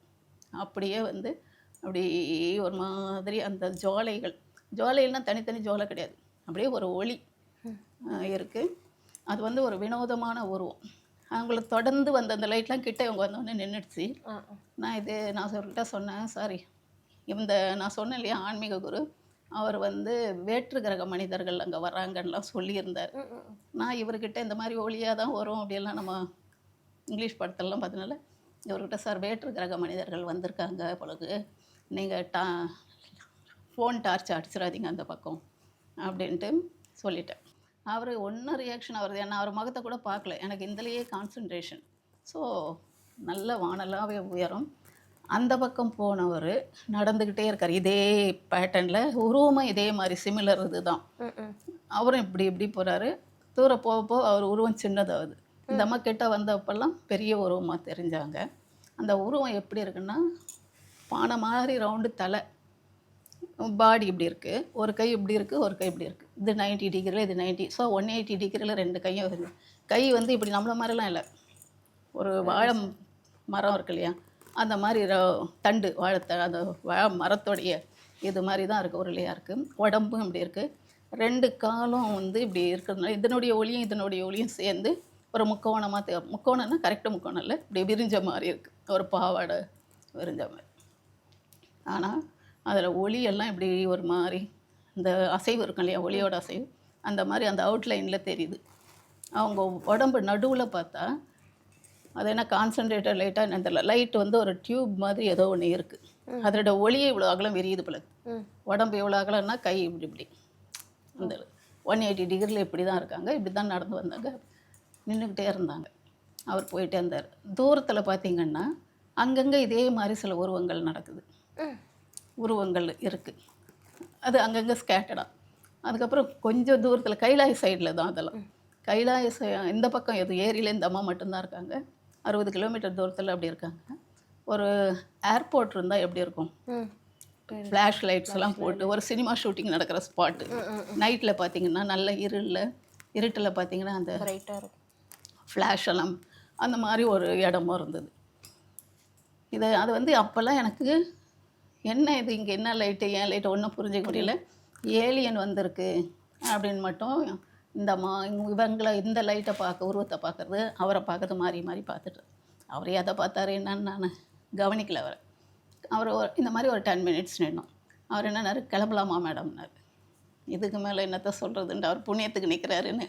அப்படியே வந்து அப்படி ஒரு மாதிரி அந்த ஜுவாலைகள்லாம் தனித்தனி ஜுவாலை கிடையாது, அப்படியே ஒரு ஒளி இருக்குது. அது வந்து ஒரு வினோதமான உருவம். அவங்கள தொடர்ந்து வந்த அந்த லைட்லாம் கிட்ட இவங்க வந்தோடனே நின்றுடுச்சு. நான் அவர்கிட்ட சொன்னேன், சாரி நான் சொன்னேன் இல்லையா ஆன்மீக குரு, அவர் வந்து வேற்று கிரக மனிதர்கள் அங்கே வராங்கன்னெலாம் சொல்லியிருந்தார். நான் இவர்கிட்ட இந்த மாதிரி ஒளியாக தான் வரும் அப்படியெல்லாம் நம்ம இங்கிலீஷ் படத்தெல்லாம் பார்த்தனால இவர்கிட்ட, சார் வேற்று கிரக மனிதர்கள் வந்திருக்காங்க பொழுது, நீங்கள் ஃபோன் டார்ச் அடிச்சிடாதீங்க அந்த பக்கம் அப்படின்ட்டு சொல்லிட்டேன். அவர் ஒன்றும் ரியாக்ஷன் வருது, ஏன்னா அவர் முகத்தை கூட பார்க்கல, எனக்கு இந்தலையே கான்சன்ட்ரேஷன். ஸோ நல்ல வானலாவே உயரம். அந்த பக்கம் போனவர் நடந்துக்கிட்டே இருக்கார் இதே பேட்டர்னில், உருவமும் இதே மாதிரி சிமிலர் இது தான். அவரும் இப்படி இப்படி போகிறாரு. தூரம் போக அவர் உருவம் சின்னதாகுது. இந்த அம்மா கிட்ட வந்தப்பெல்லாம் பெரிய உருவமாக தெரிஞ்சாங்க. அந்த உருவம் எப்படி இருக்குன்னா, பானை மாதிரி ரவுண்டு தலை, பாடி இப்படி இருக்குது, ஒரு கை இப்படி இருக்குது, ஒரு கை இப்படி இருக்குது. இது 90 டிகிரியில், இது 90. ஸோ 180 டிகிரியில் 2 கையும் இருக்குது. கை வந்து இப்படி நம்மள மாதிரிலாம் இல்லை, ஒரு வாழை மரம் இருக்கு இல்லையா, அந்த மாதிரி தண்டு அந்த வாழை மரத்தோடைய இது மாதிரி தான் இருக்குது, உருளையாக இருக்குது. உடம்பும் இப்படி இருக்குது. 2 காலும் வந்து இப்படி இருக்கிறதுனால இதனுடைய ஒளியும் சேர்ந்து ஒரு முக்கோணமாக முக்கோணம்னா கரெக்டாக முக்கோணம் இல்லை, இப்படி விரிஞ்ச மாதிரி இருக்குது, ஒரு பாவாடை விரிஞ்ச மாதிரி. ஆனால் அதில் ஒளியெல்லாம் இப்படி ஒரு மாதிரி இந்த அசைவு இருக்கும் இல்லையா, ஒளியோட அசைவு, அந்த மாதிரி அந்த அவுட்லைனில் தெரியுது. அவங்க உடம்பு நடுவில் பார்த்தா அது என்ன கான்சன்ட்ரேட்டட் லைட்டாக என்ன தெரியல, லைட் வந்து ஒரு டியூப் மாதிரி ஏதோ ஒன்று இருக்குது. அதோட ஒளியை இவ்வளோ அகலம் விரியுது போல. உடம்பு எவ்வளோ அகலம்னா கை இப்படி அந்த 180 டிகிரியில் இப்படி தான் இருக்காங்க. இப்படி தான் நடந்து வந்தாங்க, நின்றுக்கிட்டே இருந்தாங்க. அவர் போயிட்டே இருந்தார். தூரத்தில் பார்த்தீங்கன்னா அங்கங்கே இதே மாதிரி சில உருவங்கள் நடக்குது. உருவங்கள் இருக்குது. அது அங்கங்கே ஸ்கேட்டடாக. அதுக்கப்புறம் கொஞ்சம் தூரத்தில் கைலாய சைடில் தான் அதெல்லாம். கைலாய இந்த பக்கம் எது ஏரியில் இந்த அம்மா மட்டும்தான் இருக்காங்க. 60 கிலோமீட்டர் தூரத்தில் அப்படி இருக்காங்க. ஒரு ஏர்போர்ட் இருந்தால் எப்படி இருக்கும், ஃப்ளாஷ் லைட்ஸ் எல்லாம் போட்டு ஒரு சினிமா ஷூட்டிங் நடக்கிற ஸ்பாட்டு. நைட்டில் பார்த்தீங்கன்னா நல்ல இருட்டில் பார்த்தீங்கன்னா அந்த பிரைட்டாக இருக்கும், ஃப்ளாஷ் எல்லாம் அந்த மாதிரி ஒரு இடமும் இருந்தது. அது வந்து அப்போல்லாம் எனக்கு என்ன இது இங்கே என்ன லைட்டு ஏன் லைட்டு ஒன்றும் புரிஞ்சிக்க முடியல. ஏலியன் வந்திருக்கு அப்படின்னு மட்டும் இந்த இவங்களை இந்த லைட்டை பார்க்க உருவத்தை பார்க்குறது, அவரை பார்க்கறது மாறி மாறி பார்த்துட்டு அவர் எதை பார்த்தாரு என்னன்னு நான் கவனிக்கல. அவர் இந்த மாதிரி ஒரு 10 மினிட்ஸ் நின்னோம். அவர் என்னன்னாரு, கிளம்பலாமா மேடம்னாரு. இதுக்கு மேலே என்னத்த சொல்கிறதுன்ட்டு அவர் புண்ணியத்துக்கு நிற்கிறாருன்னு,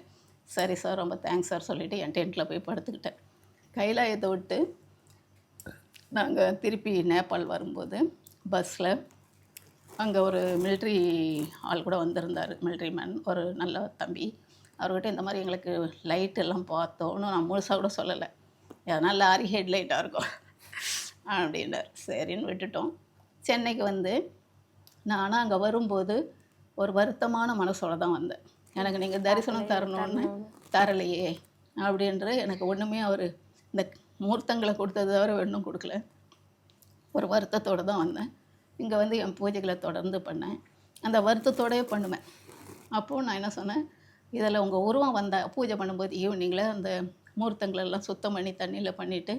சரி சார் ரொம்ப தேங்க்ஸ் சார் சொல்லிவிட்டு என் டென்ட்டில் போய் படுத்துக்கிட்டேன். கைலாயத்தை விட்டு நாங்கள் திருப்பி நேபாள் வரும்போது பஸ்ஸில் அங்கே ஒரு மிலிட்ரி ஆள் கூட வந்திருந்தார், மிலிட்ரி மேன், ஒரு நல்ல தம்பி. அவர்கிட்ட இந்த மாதிரி எங்களுக்கு லைட் எல்லாம் பார்த்தோன்னு நான் முழுசாக கூட சொல்லலை, அதனால் லாரி ஹெட்லைட்டாக இருக்கும் அப்படின்னார். சரின்னு விட்டுட்டோம். சென்னைக்கு வந்து நானும் அங்கே வரும்போது ஒரு வருத்தமான மனசோட தான் வந்தேன். எனக்கு நீங்கள் தரிசனம் தரணும்னு தரலையே அப்படின்ற எனக்கு ஒன்றுமே அவர் இந்த மூர்த்தங்களை கொடுத்தது தவிர ஒன்றும் கொடுக்கல. ஒரு வருத்தத்தோடு தான் வந்தேன். இங்கே வந்து என் பூஜைகளை தொடர்ந்து பண்ணேன். அந்த வருத்தத்தோடயே பண்ணுவேன். அப்போது நான் என்ன சொன்னேன், இதில் உங்கள் உருவம் பூஜை பண்ணும்போது ஈவினிங்கில் அந்த மூர்த்தங்களெல்லாம் சுத்தம் பண்ணி தண்ணியில் பண்ணிவிட்டு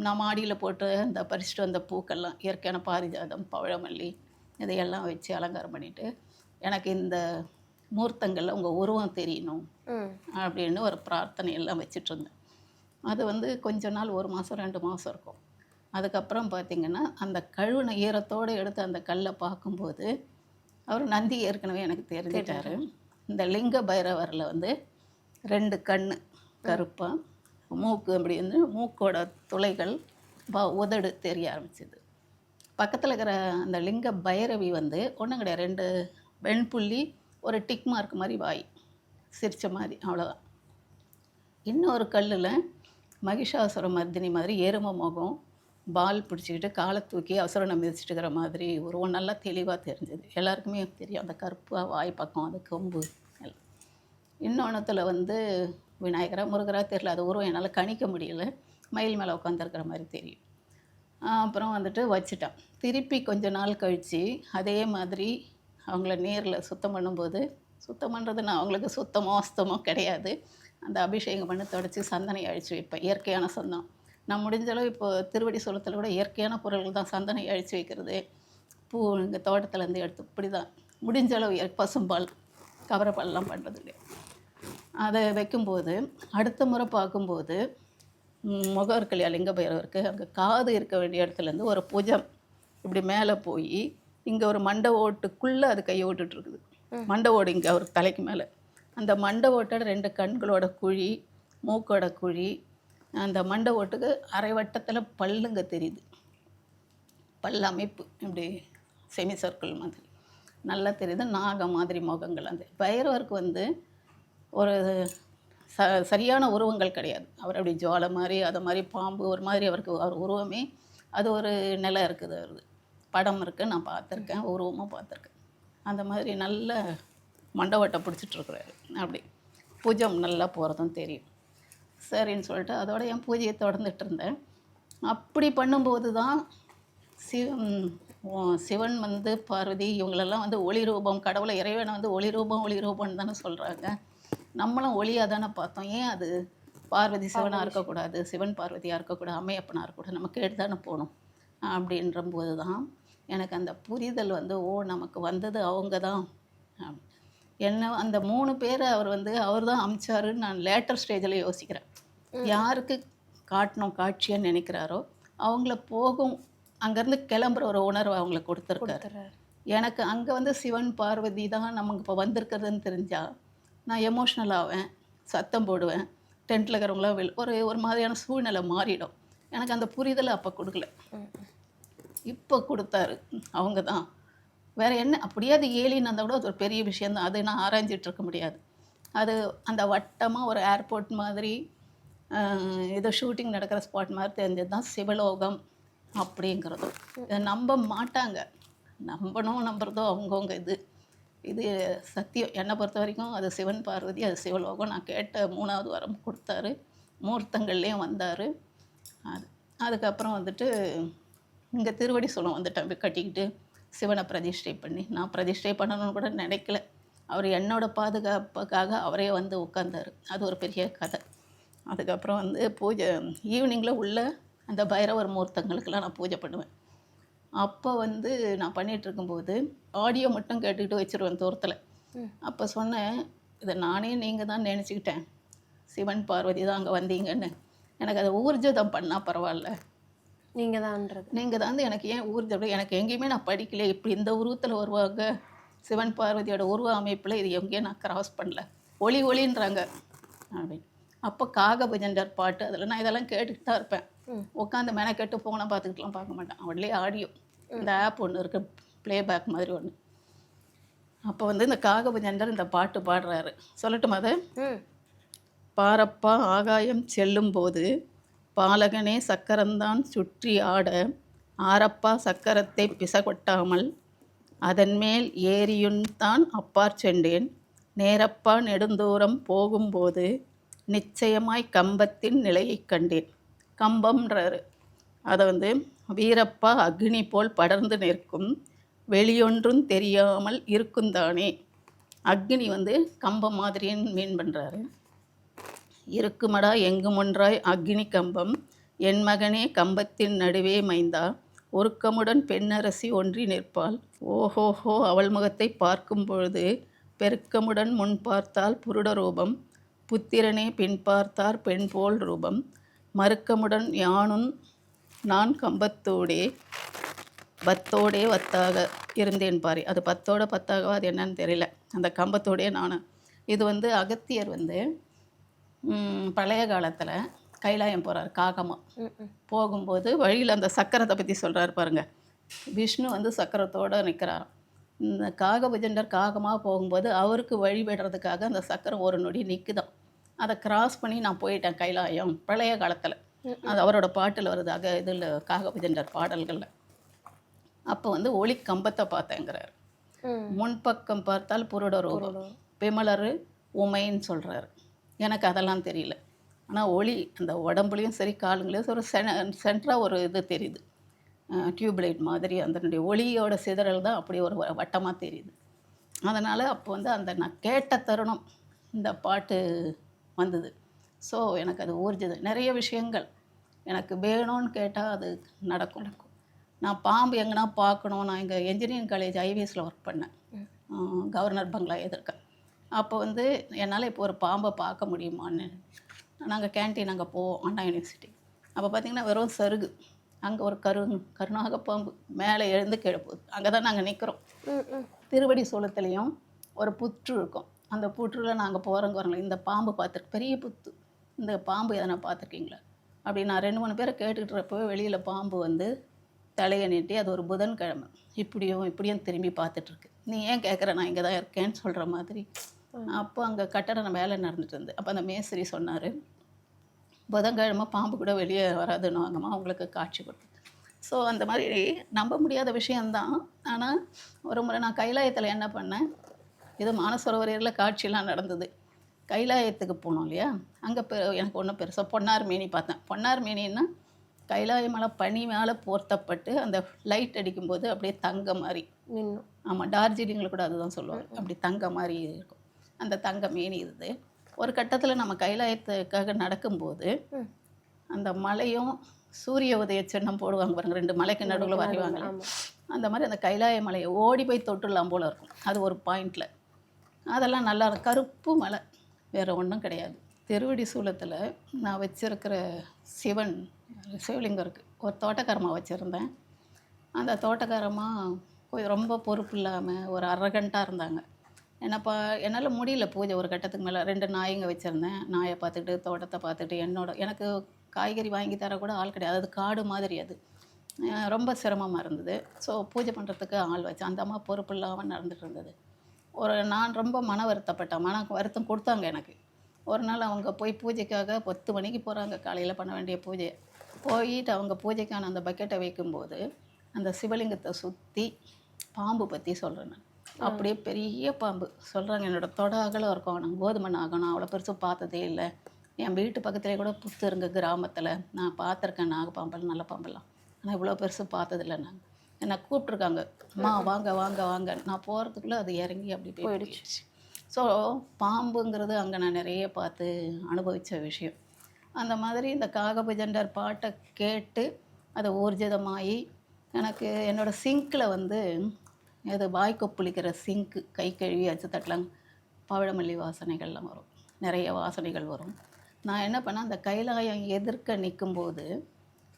நான் மாடியில் போட்டு அந்த பறிச்சுட்டு வந்த பூக்கள்லாம் இயற்கையான பாரிஜாதம், பவழமல்லி இதையெல்லாம் வச்சு அலங்காரம் பண்ணிவிட்டு எனக்கு இந்த மூர்த்தங்களில் உங்கள் உருவம் தெரியணும் அப்படின்னு ஒரு பிரார்த்தனை எல்லாம் வச்சிட்ருந்தேன். அது வந்து கொஞ்ச நாள் 1 மாதம் 2 மாதம் இருக்கும். அதுக்கப்புறம் பார்த்திங்கன்னா அந்த கழுவின ஈரத்தோடு எடுத்து அந்த கல்லை பார்க்கும்போது அவர் நந்தி ஏற்கனவே எனக்கு தெரிஞ்சிட்டாரு. இந்த லிங்க பைரவரில் வந்து 2 கண் கருப்பாக, மூக்கு அப்படி வந்து மூக்கோட துளைகள் உதடு தெரிய ஆரம்பிச்சிது. பக்கத்தில் இருக்கிற அந்த லிங்க பைரவி வந்து ஒன்றும் கிடையாது, 2 வெண்புள்ளி ஒரு டிக் மார்க் மாதிரி வாய் சிரித்த மாதிரி, அவ்வளோதான். இன்னொரு கல்லில் மகிஷாசுர மர்தினி மாதிரி எரும முகம், பால் பிடிச்சிக்கிட்டு காலை தூக்கி அசுரனை மிதிச்சிட்டு இருக்கிற மாதிரி உருவம் நல்லா தெளிவாக தெரிஞ்சது. எல்லாருக்குமே தெரியும் அந்த கருப்பாக வாய் பக்கம் அது கொம்பு எல்லாம். இன்னொன்றுத்தில் வந்து விநாயகரா முருகரா தெரியல, அது உருவம் என்னால் கணிக்க முடியல, மயில் மேலே உட்காந்துருக்கிற மாதிரி தெரியும். அப்புறம் வந்துட்டு வச்சுட்டேன். திருப்பி கொஞ்ச நாள் கழித்து அதே மாதிரி அவங்கள நேரில் சுத்தம் பண்ணும்போது, சுத்தம் பண்ணுறது நான் அவங்களுக்கு சுத்தமோ அஸ்தமோ கிடையாது, அந்த அபிஷேகம் பண்ணி தொடச்சி சந்தனை அழித்து வைப்பேன். இயற்கையான சந்தனம் நான் முடிஞ்சளவு இப்போ திருவடி சோளத்தில் கூட இயற்கையான பொருள்கள் தான் சந்தனை அழித்து வைக்கிறது. பூ இங்கே தோட்டத்துலேருந்து எடுத்து இப்படி தான் முடிஞ்சளவு பசும்பால் கவரப்பால்லாம் பண்ணுறது இல்லையா. அதை வைக்கும்போது அடுத்த முறை பார்க்கும்போது முகம் இருக்கு இல்லையா லிங்க பைரவருக்கு, அங்கே காது இருக்க வேண்டிய இடத்துலேருந்து ஒரு புஜம் இப்படி மேலே போய் இங்கே ஒரு மண்டை ஓட்டுக்குள்ளே அது கையை ஓட்டுட்ருக்குது. மண்டை ஓடு இங்கே அவர் தலைக்கு மேலே, அந்த மண்டை ஓட்டோட 2 கண்களோட குழி, மூக்கோட குழி, அந்த மண்டை ஓட்டுக்கு அரை வட்டத்தில் பல்லுங்க தெரியுது, பல் அமைப்பு இப்படி செமி சர்க்கிள் மாதிரி நல்லா தெரியுது. நாக மாதிரி முகங்கள். அந்த பைரவருக்கு வந்து ஒரு சரியான உருவங்கள் கிடையாது. அவர் அப்படி ஜுவாலை மாதிரி, அதை மாதிரி பாம்பு ஒரு மாதிரி அவருக்கு அவர் உருவமே அது ஒரு நிலை இருக்குது. அவருக்கு படம் இருக்குது, நான் பார்த்துருக்கேன், உருவமாக பார்த்துருக்கேன். அந்த மாதிரி நல்ல மண்டவட்டை பிடிச்சிட்ருக்குறாரு. அப்படி பூஜம் நல்லா போகிறதும் தெரியும். சரின்னு சொல்லிட்டு அதோட என் பூஜையை தொடர்ந்துட்டு இருந்தேன். அப்படி பண்ணும்போது தான் சிவன் வந்து பார்வதி இவங்களெல்லாம் வந்து ஒளி ரூபம், கடவுளை இறைவனை வந்து ஒளி ரூபம்னு தானே சொல்கிறாங்க. நம்மளும் ஒளியாக தானே பார்த்தோம். ஏன் அது பார்வதி சிவனாக இருக்கக்கூடாது, சிவன் பார்வதியாக இருக்கக்கூடாது, அம்மையப்பனாக இருக்கக்கூடாது, நம்ம கேட்டு தானே போகணும் அப்படின்றபோது தான் எனக்கு அந்த புரிதல் வந்து நமக்கு வந்தது அவங்க தான். என்ன அந்த 3 பேரை அவர் வந்து அவர் தான் அமிச்சாருன்னு நான் லேட்டர் ஸ்டேஜில் யோசிக்கிறேன். யாருக்கு காட்டணும் காட்சின்னு நினைக்கிறாரோ அவங்கள போகும் அங்கேருந்து கிளம்புற ஒரு உணர்வை அவங்களுக்கு கொடுத்துருக்காரு. எனக்கு அங்கே வந்து சிவன் பார்வதி தான் நமக்கு இப்போ வந்திருக்கிறதுன்னு தெரிஞ்சால் நான் எமோஷ்னல் ஆவேன், சத்தம் போடுவேன், டென்ட்டில் இருக்கிறவங்களாம் ஒரு மாதிரியான சூழ்நிலை மாறிடும். எனக்கு அந்த புரிதலை அப்போ கொடுக்கல, இப்போ கொடுத்தாரு. அவங்க தான் வேறு என்ன, அப்படியே அது ஏலின்னு இருந்தால் கூட அது ஒரு பெரிய விஷயந்தான், அது நான் ஆராய்ஞ்சிட்டு இருக்க முடியாது. அது அந்த வட்டமாக ஒரு ஏர்போர்ட் மாதிரி ஏதோ ஷூட்டிங் நடக்கிற ஸ்பாட் மாதிரி தெரிஞ்சது தான் சிவலோகம் அப்படிங்கிறதும். இதை நம்ப மாட்டாங்க. நம்பணும் நம்புறதோ அவங்கவுங்க இது சத்தியம். என்னை பொறுத்த வரைக்கும் அது சிவன் பார்வதி, அது சிவலோகம். நான் கேட்ட 3வது வரம் கொடுத்தாரு. முகூர்த்தங்கள்லேயும் வந்தார். அதுக்கப்புறம் வந்துட்டு இங்கே திருவடி சூலம் வந்துட்டேன். அப்படி கட்டிக்கிட்டு சிவனை பிரதிஷ்டை பண்ணி, நான் பிரதிஷ்டை பண்ணணும்னு கூட நினைக்கல. அவர் என்னோடய பாதுகாப்புக்காக அவரே வந்து உட்காந்தார். அது ஒரு பெரிய கதை. அதுக்கப்புறம் வந்து பூஜை ஈவினிங்கில் உள்ள அந்த பைரவர் முகூர்த்தங்களுக்கெல்லாம் நான் பூஜை பண்ணுவேன். அப்போ வந்து நான் பண்ணிகிட்டு இருக்கும்போது ஆடியோ மட்டும் கேட்டுக்கிட்டு வச்சுருவேன் தூரத்தில். அப்போ சொன்னேன், இதை நானே நீங்கள் தான் நினச்சிக்கிட்டேன், சிவன் பார்வதி தான் அங்கே வந்தீங்கன்னு. எனக்கு அதை ஊர்ஜிதம் பண்ணால் பரவாயில்ல, நீங்கள் தான்ன்றது. நீங்கள் தான் எனக்கு ஏன் ஊர்ஜிதம், எனக்கு எங்கேயுமே நான் படிக்கல, இப்படி இந்த உருவத்தில் வருவாங்க சிவன் பார்வதியோட உருவ அமைப்பில், இது எங்கேயும் நான் கிராஸ் பண்ணல, ஒளின்றாங்க அப்படின்னு. அப்போ காகபஜண்டர் பாட்டு, அதில் நான் இதெல்லாம் கேட்டுக்கிட்டு தான் இருப்பேன். உட்காந்து மெனக்கெட்டு ஃபோனை பார்த்துக்கிட்டுலாம் பார்க்க மாட்டேன். அவள்லேயே ஆடியோ இந்த ஆப் ஒன்று இருக்குது, ப்ளேபேக் மாதிரி ஒன்று. அப்போ வந்து இந்த காகபஜண்டர் இந்த பாட்டு பாடுறாரு. சொல்லட்டுமா அதை? பாரப்பா ஆகாயம் செல்லும்போது பாலகனே சக்கரந்தான் சுற்றி ஆட, ஆரப்பா சக்கரத்தை பிசகொட்டாமல் அதன்மேல் ஏறியுன்தான் அப்பார் சென்றேன், நேரப்பா நெடுந்தூரம் போகும்போது நிச்சயமாய் கம்பத்தின் நிலையை கண்டேன். கம்பம்ன்றாரு. அதை வந்து வீரப்பா அக்னி போல் படர்ந்து நிற்கும், வெளியொன்றும் தெரியாமல் இருக்குந்தானே. அக்னி வந்து கம்பம் மாதிரின்னு மீன் பண்ணுறாரு. இருக்குமடா எங்குமொன்றாய் அக்னி கம்பம், என் மகனே கம்பத்தின் நடுவே மைந்தா, ஒருக்கமுடன் பெண்ணரசி ஒன்றி நிற்பாள், ஓஹோஹோ அவள் முகத்தை பார்க்கும் பொழுது பெருக்கமுடன் முன் பார்த்தால் புருட ரூபம், புத்திரனே பின் பார்த்தார் பெண் போல் ரூபம், மறுக்கமுடன் யானும் நான் கம்பத்தோடே பத்தோடே வத்தாக இருந்தேன் பாரு. அது 10ஓட 10ஆகவா அது என்னன்னு தெரியல, அந்த கம்பத்தோடே நான். இது வந்து அகத்தியர் வந்து பழைய காலத்தில் கைலாயம் போகிறார் காகமாக. போகும்போது வழியில் அந்த சக்கரத்தை பற்றி சொல்கிறார் பாருங்க. விஷ்ணு வந்து சக்கரத்தோடு நிற்கிறாராம். இந்த காகபஜண்டர் காகமாக போகும்போது அவருக்கு வழி விடுறதுக்காக அந்த சக்கரம் ஒரு நொடி நிற்குதான். அதை கிராஸ் பண்ணி நான் போயிட்டேன் கைலாயம், பழைய காலத்தில். அது அவரோட பாட்டில் வருது, இதில் காகபஜண்டர் பாடல்களில். அப்போ வந்து ஒளி கம்பத்தை பார்த்தேங்கிறார். முன்பக்கம் பார்த்தால் புருட ரூபம், பிமலர் உமைன்னு சொல்கிறாரு. எனக்கு அதெல்லாம் தெரியல. ஆனால் ஒளி அந்த உடம்புலையும் சரி காலுங்களையும் ஒரு சென்டராக ஒரு இது தெரியுது, டியூப்லைட் மாதிரி. அதனுடைய ஒளியோட சிதறல் தான் அப்படி ஒரு வட்டமாக தெரியுது. அதனால் அப்போ வந்து அந்த நான் கேட்ட தருணம் இந்த பாட்டு வந்தது. ஸோ எனக்கு அது ஊர்ஜிதம். நிறைய விஷயங்கள் எனக்கு வேணும்னு கேட்டால் அது நடக்கும். நான் பாம்பு எங்கன்னா பார்க்கணும். நான் இங்கே என்ஜினியரிங் காலேஜ் ஐவிஎஸில் ஒர்க் பண்ணேன், கவர்னர் பங்களா எதிர்க்க. அப்போ வந்து என்னால் இப்போ ஒரு பாம்பை பார்க்க முடியுமான்னு, நாங்கள் கேன்டீன் அங்கே போவோம் அண்ணா யூனிவர்சிட்டி. அப்போ பார்த்திங்கன்னா வெறும் சருகு, அங்கே ஒரு கருணாக பாம்பு மேலே எழுந்து கீழே போகுது. அங்கே தான் நாங்கள் நிற்கிறோம். திருவடி சூலத்துலேயும் ஒரு புற்று இருக்கும். அந்த புற்றில் நாங்கள் போகிறோங்க வரங்களா, இந்த பாம்பு பார்த்துருக்கு, பெரிய புத்து, இந்த பாம்பு எதனா பார்த்துருக்கீங்களா அப்படி நான் 2-3 பேரை கேட்டுக்கிட்டுறப்போ வெளியில் பாம்பு வந்து தலையை நீட்டி, அது ஒரு புதன்கிழமை இப்படியும் திரும்பி பார்த்துட்ருக்கு. நீ ஏன் கேட்குற, நான் இங்கே தான் இருக்கேன்னு சொல்கிற மாதிரி. அப்போ அங்கே கட்டடம் வேலை நடந்துட்டு இருந்து. அப்போ அந்த மேஸ்திரி சொன்னார், புதன்கிழமை பாம்பு கூட வெளியே வராதுன்னு வாங்கம்மா, அவங்களுக்கு காட்சி கொடுத்து. ஸோ அந்த மாதிரி நம்ப முடியாத விஷயந்தான். ஆனால் ஒரு முறை நான் கைலாயத்தில் என்ன பண்ணேன், இது மானசரோவரில் காட்சியெலாம் நடந்தது. கைலாயத்துக்கு போனோம் இல்லையா, அங்கே எனக்கு ஒன்றும் பெருசாக பொன்னார் மேனி பார்த்தேன். பொன்னார் மேனின்னா கைலாய மலை பனி மேலே போர்த்தப்பட்டு அந்த லைட் அடிக்கும்போது அப்படியே தங்க மாதிரி. ஆமாம், டார்ஜிலிங்கில் கூட அதுதான் சொல்லுவாங்க, அப்படி தங்க மாதிரி இருக்கும். அந்த தங்க மேனி இது. ஒரு கட்டத்தில் நம்ம கைலாயத்துக்காக நடக்கும்போது அந்த மலையும் சூரிய உதய சின்னம் போடுவாங்க பாருங்க, 2 மலைக்கு நடுவில் வரைவாங்க. அந்த மாதிரி அந்த கைலாய மலையை ஓடி போய் தொட்டுலாம் போல் இருக்கும். அது ஒரு பாயிண்டில் அதெல்லாம் நல்லா இருக்கும். கருப்பு மலை, வேறு ஒன்றும் கிடையாது. திருவடி சூலத்தில் நான் வச்சுருக்கிற சிவலிங்கம் இருக்குது. ஒரு தோட்டக்காரமாக வச்சுருந்தேன். அந்த தோட்டக்காரமாக கொஞ்சம் ரொம்ப பொறுப்பு இல்லாமல் ஒரு அரகண்ட்டாக இருந்தாங்க. என்னப்பா என்னால் முடியல பூஜை ஒரு கட்டத்துக்கு மேலே. 2 நாய்ங்க வச்சுருந்தேன். நாயை பார்த்துக்கிட்டு தோட்டத்தை பார்த்துக்கிட்டு எனக்கு காய்கறி வாங்கி தர கூட ஆள் கிடையாது. அது காடு மாதிரி, அது ரொம்ப சிரமமாக இருந்தது. ஸோ பூஜை பண்ணுறதுக்கு ஆள் வச்சேன். அந்த அம்மா பொறுப்பு இல்லாமல் நடந்துகிட்டு இருந்தது. நான் ரொம்ப மன வருத்தம் கொடுத்தாங்க எனக்கு. ஒரு நாள் அவங்க போய் பூஜைக்காக 10 மணிக்கு போகிறாங்க, காலையில் பண்ண வேண்டிய பூஜை. போயிட்டு அவங்க பூஜைக்கான அந்த பக்கெட்டை வைக்கும்போது அந்த சிவலிங்கத்தை சுற்றி பாம்பு பற்றி சொல்கிறேன் நான். அப்படியே பெரிய பாம்பு சொல்கிறாங்க, என்னோட தொட அகலம் இருக்கும், நாங்கள் கோதுமை நாகணும் அவ்வளோ பெருசு பார்த்ததே இல்லை. என் வீட்டு பக்கத்துலேயே கூட புத்துருங்க கிராமத்தில் நான் பார்த்துருக்கேன் நாகப்பாம்பெல்லாம் நல்ல பாம்பெல்லாம், ஆனால் இவ்வளோ பெருசு பார்த்ததில்லை. நாங்கள் என்னை கூப்பிட்ருக்காங்க, அம்மா வாங்க வாங்க வாங்க. நான் போகிறதுக்குள்ளே அது இறங்கி அப்படி போயிடுச்சு. ஸோ பாம்புங்கிறது அங்கே நான் நிறைய பார்த்து அனுபவித்த விஷயம். அந்த மாதிரி இந்த காகபுஜண்டர் பாட்டை கேட்டு அதை ஊர்ஜிதமாகி எனக்கு என்னோடய சிங்கில் வந்து இது வாய் கொப்புளிக்கிற சிங்க்கு, கை கழுவி அச்சு தட்டலாம், பவழமல்லி வாசனைகள்லாம் வரும், நிறைய வாசனைகள் வரும். நான் என்ன பண்ணேன், அந்த கைலாயம் எதிர்க்க நிற்கும்போது,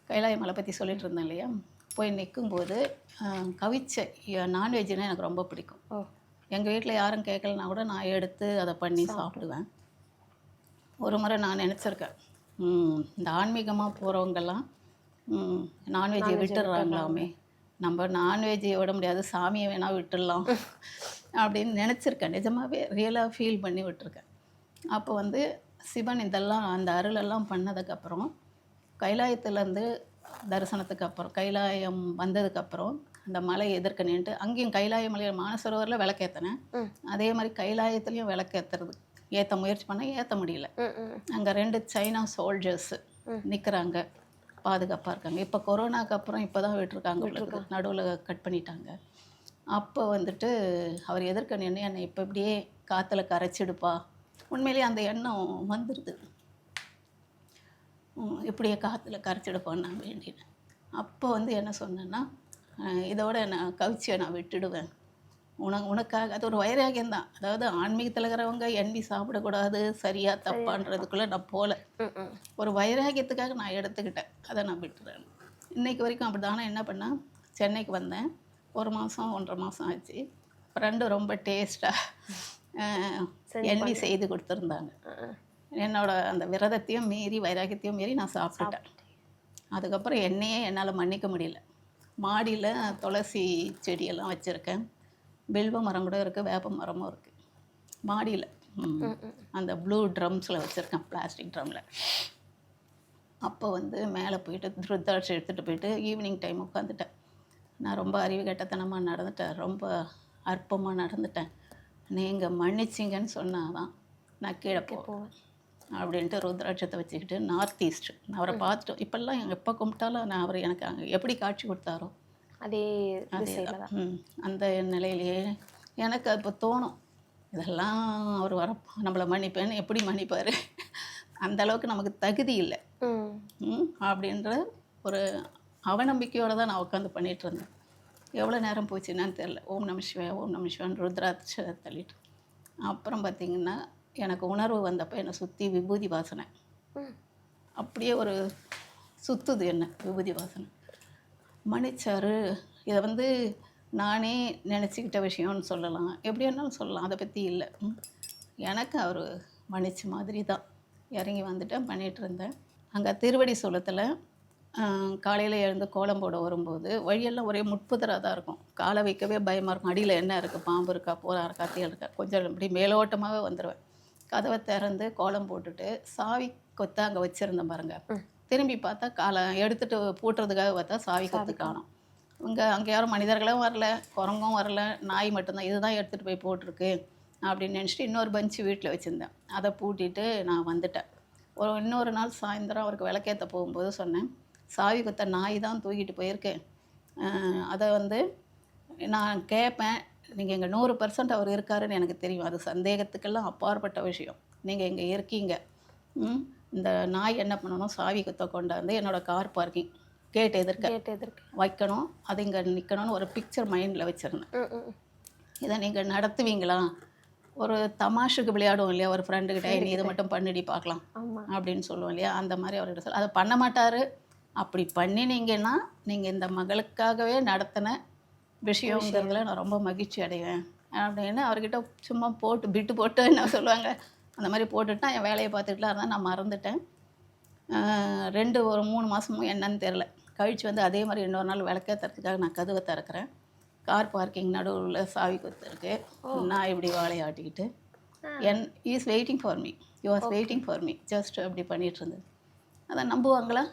கைலாய மலை பற்றி சொல்லிட்டு இருந்தேன் இல்லையா, போய் நிற்கும்போது கவிச்ச நான்வெஜ்னால் எனக்கு ரொம்ப பிடிக்கும். எங்கள் வீட்டில் யாரும் கேட்கலனா கூட நான் எடுத்து அதை பண்ணி சாப்பிடுவேன். ஒரு முறை நான் நினச்சிருக்கேன், இந்த ஆன்மீகமாக போகிறவங்கெல்லாம் நான்வெஜ்ஜை விட்டுடுறாங்களாமே, நம்ம நான்வெஜ்ஜை விட முடியாது, சாமியை வேணால் விட்டுடலாம் அப்படின்னு நினச்சிருக்கேன். நிஜமாகவே ரியலாக ஃபீல் பண்ணி விட்டுருக்கேன். அப்போ வந்து சிவன் இதெல்லாம் அந்த அருளெல்லாம் பண்ணதுக்கப்புறம் கைலாயத்துலேருந்து தரிசனத்துக்கு அப்புறம் கைலாயம் வந்ததுக்கப்புறம் அந்த மலை எதிர்க்க நின்றுட்டு அங்கேயும் கைலாய மலையில் மானசரோவரில் விளக்கேற்றினேன். அதே மாதிரி கைலாயத்துலேயும் விளக்கேற்றுறது ஏற்ற முயற்சி பண்ணால் ஏற்ற முடியல. அங்கே 2 சைனா சோல்ஜர்ஸு நிற்கிறாங்க, பாதுகாப்பாக இருக்காங்க. இப்போ கொரோனாக்கு அப்புறம் இப்போ தான் விட்டுருக்காங்க, நடுவில் கட் பண்ணிட்டாங்க. அப்போ வந்துட்டு அவர் எதிர்க்க நின்று என்னை இப்போ இப்படியே காற்றுல கரைச்சிடுப்பா, உண்மையிலேயே அந்த எண்ணம் வந்துடுது, இப்படியே காற்றுல கரைச்சிடுப்பான்னு நான் வேண்டினேன். அப்போ வந்து என்ன சொன்னேன்னா, இதோட நான் கவிச்சியை நான் விட்டுடுவேன், உனக்காக. அது ஒரு வைராகியம் தான். அதாவது ஆன்மீகத்தில் இருக்கிறவங்க எண்ணி சாப்பிடக்கூடாது சரியா தப்பான்றதுக்குள்ளே நான் போகல, ஒரு வைராகியத்துக்காக நான் எடுத்துக்கிட்டேன், அதை நான் விட்டுறேன். இன்றைக்கு வரைக்கும் அப்படி தானே. என்ன பண்ணேன், சென்னைக்கு வந்தேன், 1 மாதம் 1.5 மாதம் ஆச்சு. ஃப்ரெண்டு ரொம்ப டேஸ்ட்டாக எண்ணி செய்து கொடுத்துருந்தாங்க. என்னோட அந்த விரதத்தையும் மீறி வைராகியத்தையும் மீறி நான் சாப்பிட்டுட்டேன். அதுக்கப்புறம் என்னையே என்னால் மன்னிக்க முடியல. மாடியில் துளசி செடியெல்லாம் வச்சுருக்கேன், பில்வ மரம் கூட இருக்குது, வேப்ப மரமும் இருக்குது மாடியில். அந்த ப்ளூ ட்ரம்ஸில் வச்சுருக்கேன், பிளாஸ்டிக் ட்ரம்மில். அப்போ வந்து மேலே போயிட்டு ருத்ராட்சி எடுத்துகிட்டு போயிட்டு ஈவினிங் டைம் உட்காந்துட்டேன். நான் ரொம்ப அறிவு கெட்டத்தனமாக நடந்துட்டேன், ரொம்ப அற்பமாக நடந்துட்டேன், நீங்கள் மன்னிச்சிங்கன்னு சொன்னால் தான் நான் கீழே போவேன் அப்படின்ட்டு ருத்ராட்சத்தை வச்சுக்கிட்டு நார்த் ஈஸ்ட் அவரை பார்த்துட்டு இப்போல்லாம் எப்போ கும்பிட்டாலும் நான் அவர் எனக்கு அங்கே எப்படி காட்சி கொடுத்தாரோ அதே அந்த நிலையிலேயே எனக்கு இப்போ தோணும், இதெல்லாம் அவர் வர நம்மளை மன்னிப்பேன்னு எப்படி மன்னிப்பார், அந்தளவுக்கு நமக்கு தகுதி இல்லை அப்படின்ற ஒரு அவநம்பிக்கையோடு தான் நான் உட்காந்து பண்ணிகிட்டு இருந்தேன். எவ்வளோ நேரம் போச்சுன்னு தெரில. ஓம் நம சிவாய ஓம் நம சிவான்னு ருத்ராட்ச தள்ளிட்டு அப்புறம் பார்த்திங்கன்னா எனக்கு உணர்வு வந்தப்போ என்னை சுற்றி விபூதி வாசனை அப்படியே ஒரு சுற்றுது, என்ன விபூதி வாசனை. மன்னிச்சாரு, இதை வந்து நானே நினச்சிக்கிட்ட விஷயம்னு சொல்லலாம், எப்படி வேணாலும் சொல்லலாம், அதை பற்றி இல்லை. எனக்கு அவர் மன்னிச்ச மாதிரி தான் இறங்கி வந்துட்டேன், பண்ணிகிட்டு இருந்தேன். அங்கே திருவடி சூலத்தில் காலையில் எழுந்து கோலம் போட வரும்போது வழியெல்லாம் ஒரே முட்புதராக தான் இருக்கும், காலை வைக்கவே பயமாக இருக்கும். அடியில் என்ன இருக்குது, பாம்பு இருக்கா, போரா இருக்கா, தேல் இருக்கா, கொஞ்சம் இப்படி மேலோட்டமாகவே வந்துடுவேன். கதவை திறந்து கோலம் போட்டுட்டு சாவி கொத்தை அங்கே வச்சுருந்தேன் பாருங்க, திரும்பி பார்த்தா காலை எடுத்துகிட்டு பூட்டுறதுக்காக பார்த்தா சாவி கொத்து காணும். அங்கே யாரும் மனிதர்களும் வரல, குரங்கும் வரல, நாய் மட்டும்தான், இதுதான் எடுத்துகிட்டு போய் போட்டிருக்கு அப்படின்னு நினச்சிட்டு இன்னொரு பஞ்சு வீட்டில் வச்சுருந்தேன். அதை பூட்டிட்டு நான் வந்துட்டேன். இன்னொரு நாள் சாயந்தரம் அவருக்கு விளக்கேற்ற போகும்போது சொன்னேன், சாவி கொத்த நாய் தான் தூக்கிட்டு போயிருக்கேன், அதை வந்து நான் கேட்பேன், நீங்கள் இங்கே 100% அவர் இருக்காருன்னு எனக்கு தெரியும், அது சந்தேகத்துக்கெல்லாம் அப்பாற்பட்ட விஷயம், நீங்கள் இங்கே இருக்கீங்க. இந்த நாய் என்ன பண்ணணும், சாவி கொத்த கொண்டாந்து என்னோடய கார் பார்க்கிங் கேட் எதிர்க்க வைக்கணும், அது இங்கே நிற்கணும்னு ஒரு பிக்சர் மைண்டில் வச்சுருந்தேன். இதை நீங்கள் நடத்துவீங்களா, ஒரு தமாஷுக்கு விளையாடுவோம் இல்லையா, ஒரு ஃப்ரெண்டுக்கிட்ட நீ இதை மட்டும் பண்ணிடி பார்க்கலாம் அப்படின்னு சொல்லுவோம் இல்லையா, அந்த மாதிரி அவர்கிட்ட சொல்ல, அதை பண்ண மாட்டார். அப்படி பண்ணினீங்கன்னா நீங்கள் இந்த மகளுக்காகவே நடத்தின விஷயங்கிறதுல நான் ரொம்ப மகிழ்ச்சி அடைவேன் அப்படின்னு அவர்கிட்ட சும்மா பிட்டு போட்டு என்ன சொல்லுவாங்க, அந்த மாதிரி போட்டுட்டு என் வேலையை பார்த்துட்டுலாம் இருந்தால் நான் மறந்துட்டேன். ஒரு 3 மாதமும் என்னன்னு தெரில கழித்து வந்து அதே மாதிரி இன்னொரு நாள் விளக்கேற்றுறதுக்காக நான் கதவை திறக்கிறேன். கார் பார்க்கிங் நடுவில் சாவி கொத்து இருக்குது. நான் இப்படி வாழையை ஆட்டிக்கிட்டு is waiting for me, you was waiting for me just அப்படி பண்ணிகிட்டு இருந்தது. அதை நம்புவாங்களா,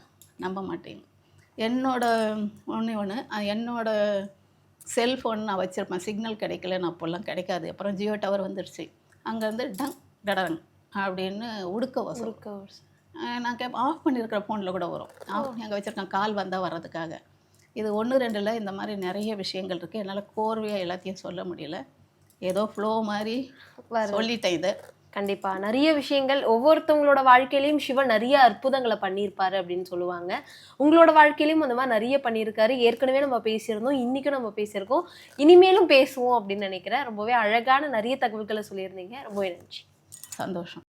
நம்ப மாட்டேங்க. என்னோட ஒன்று என்னோட செல்ஃபோன் நான் வச்சுருப்பேன், சிக்னல் கிடைக்கல, நான் அப்போல்லாம் கிடைக்காது. அப்புறம் ஜியோ டவர் வந்துடுச்சு. அங்கேருந்து டங் டடங் அப்படின்னு உடுக்க வசூல். நான் ஆஃப் பண்ணியிருக்கிற ஃபோனில் கூட வரும். ஆஃப் பண்ணி அங்கே வச்சுருக்கேன், கால் வந்தால் வர்றதுக்காக. இது 1 2 இந்த மாதிரி நிறைய விஷயங்கள் இருக்குது. என்னால் கோர்வையாக எல்லாத்தையும் சொல்ல முடியல. ஏதோ ஃப்ளோ மாதிரி சொல்லிட்டேன் இதை. கண்டிப்பா நிறைய விஷயங்கள் ஒவ்வொருத்தவங்களோட வாழ்க்கையிலயும் சிவன் நிறைய அற்புதங்களை பண்ணியிருப்பாரு அப்படின்னு சொல்லுவாங்க. உங்களோட வாழ்க்கையிலயும் அந்த மாதிரி நிறைய பண்ணியிருக்காரு. ஏற்கனவே நம்ம பேசியிருந்தோம், இன்னைக்கும் நம்ம பேசியிருக்கோம், இனிமேலும் பேசுவோம் அப்படின்னு நினைக்கிறேன். ரொம்பவே அழகான நிறைய தகவல்களை சொல்லியிருந்தீங்க. ரொம்பவே நன்றி. சந்தோஷம்.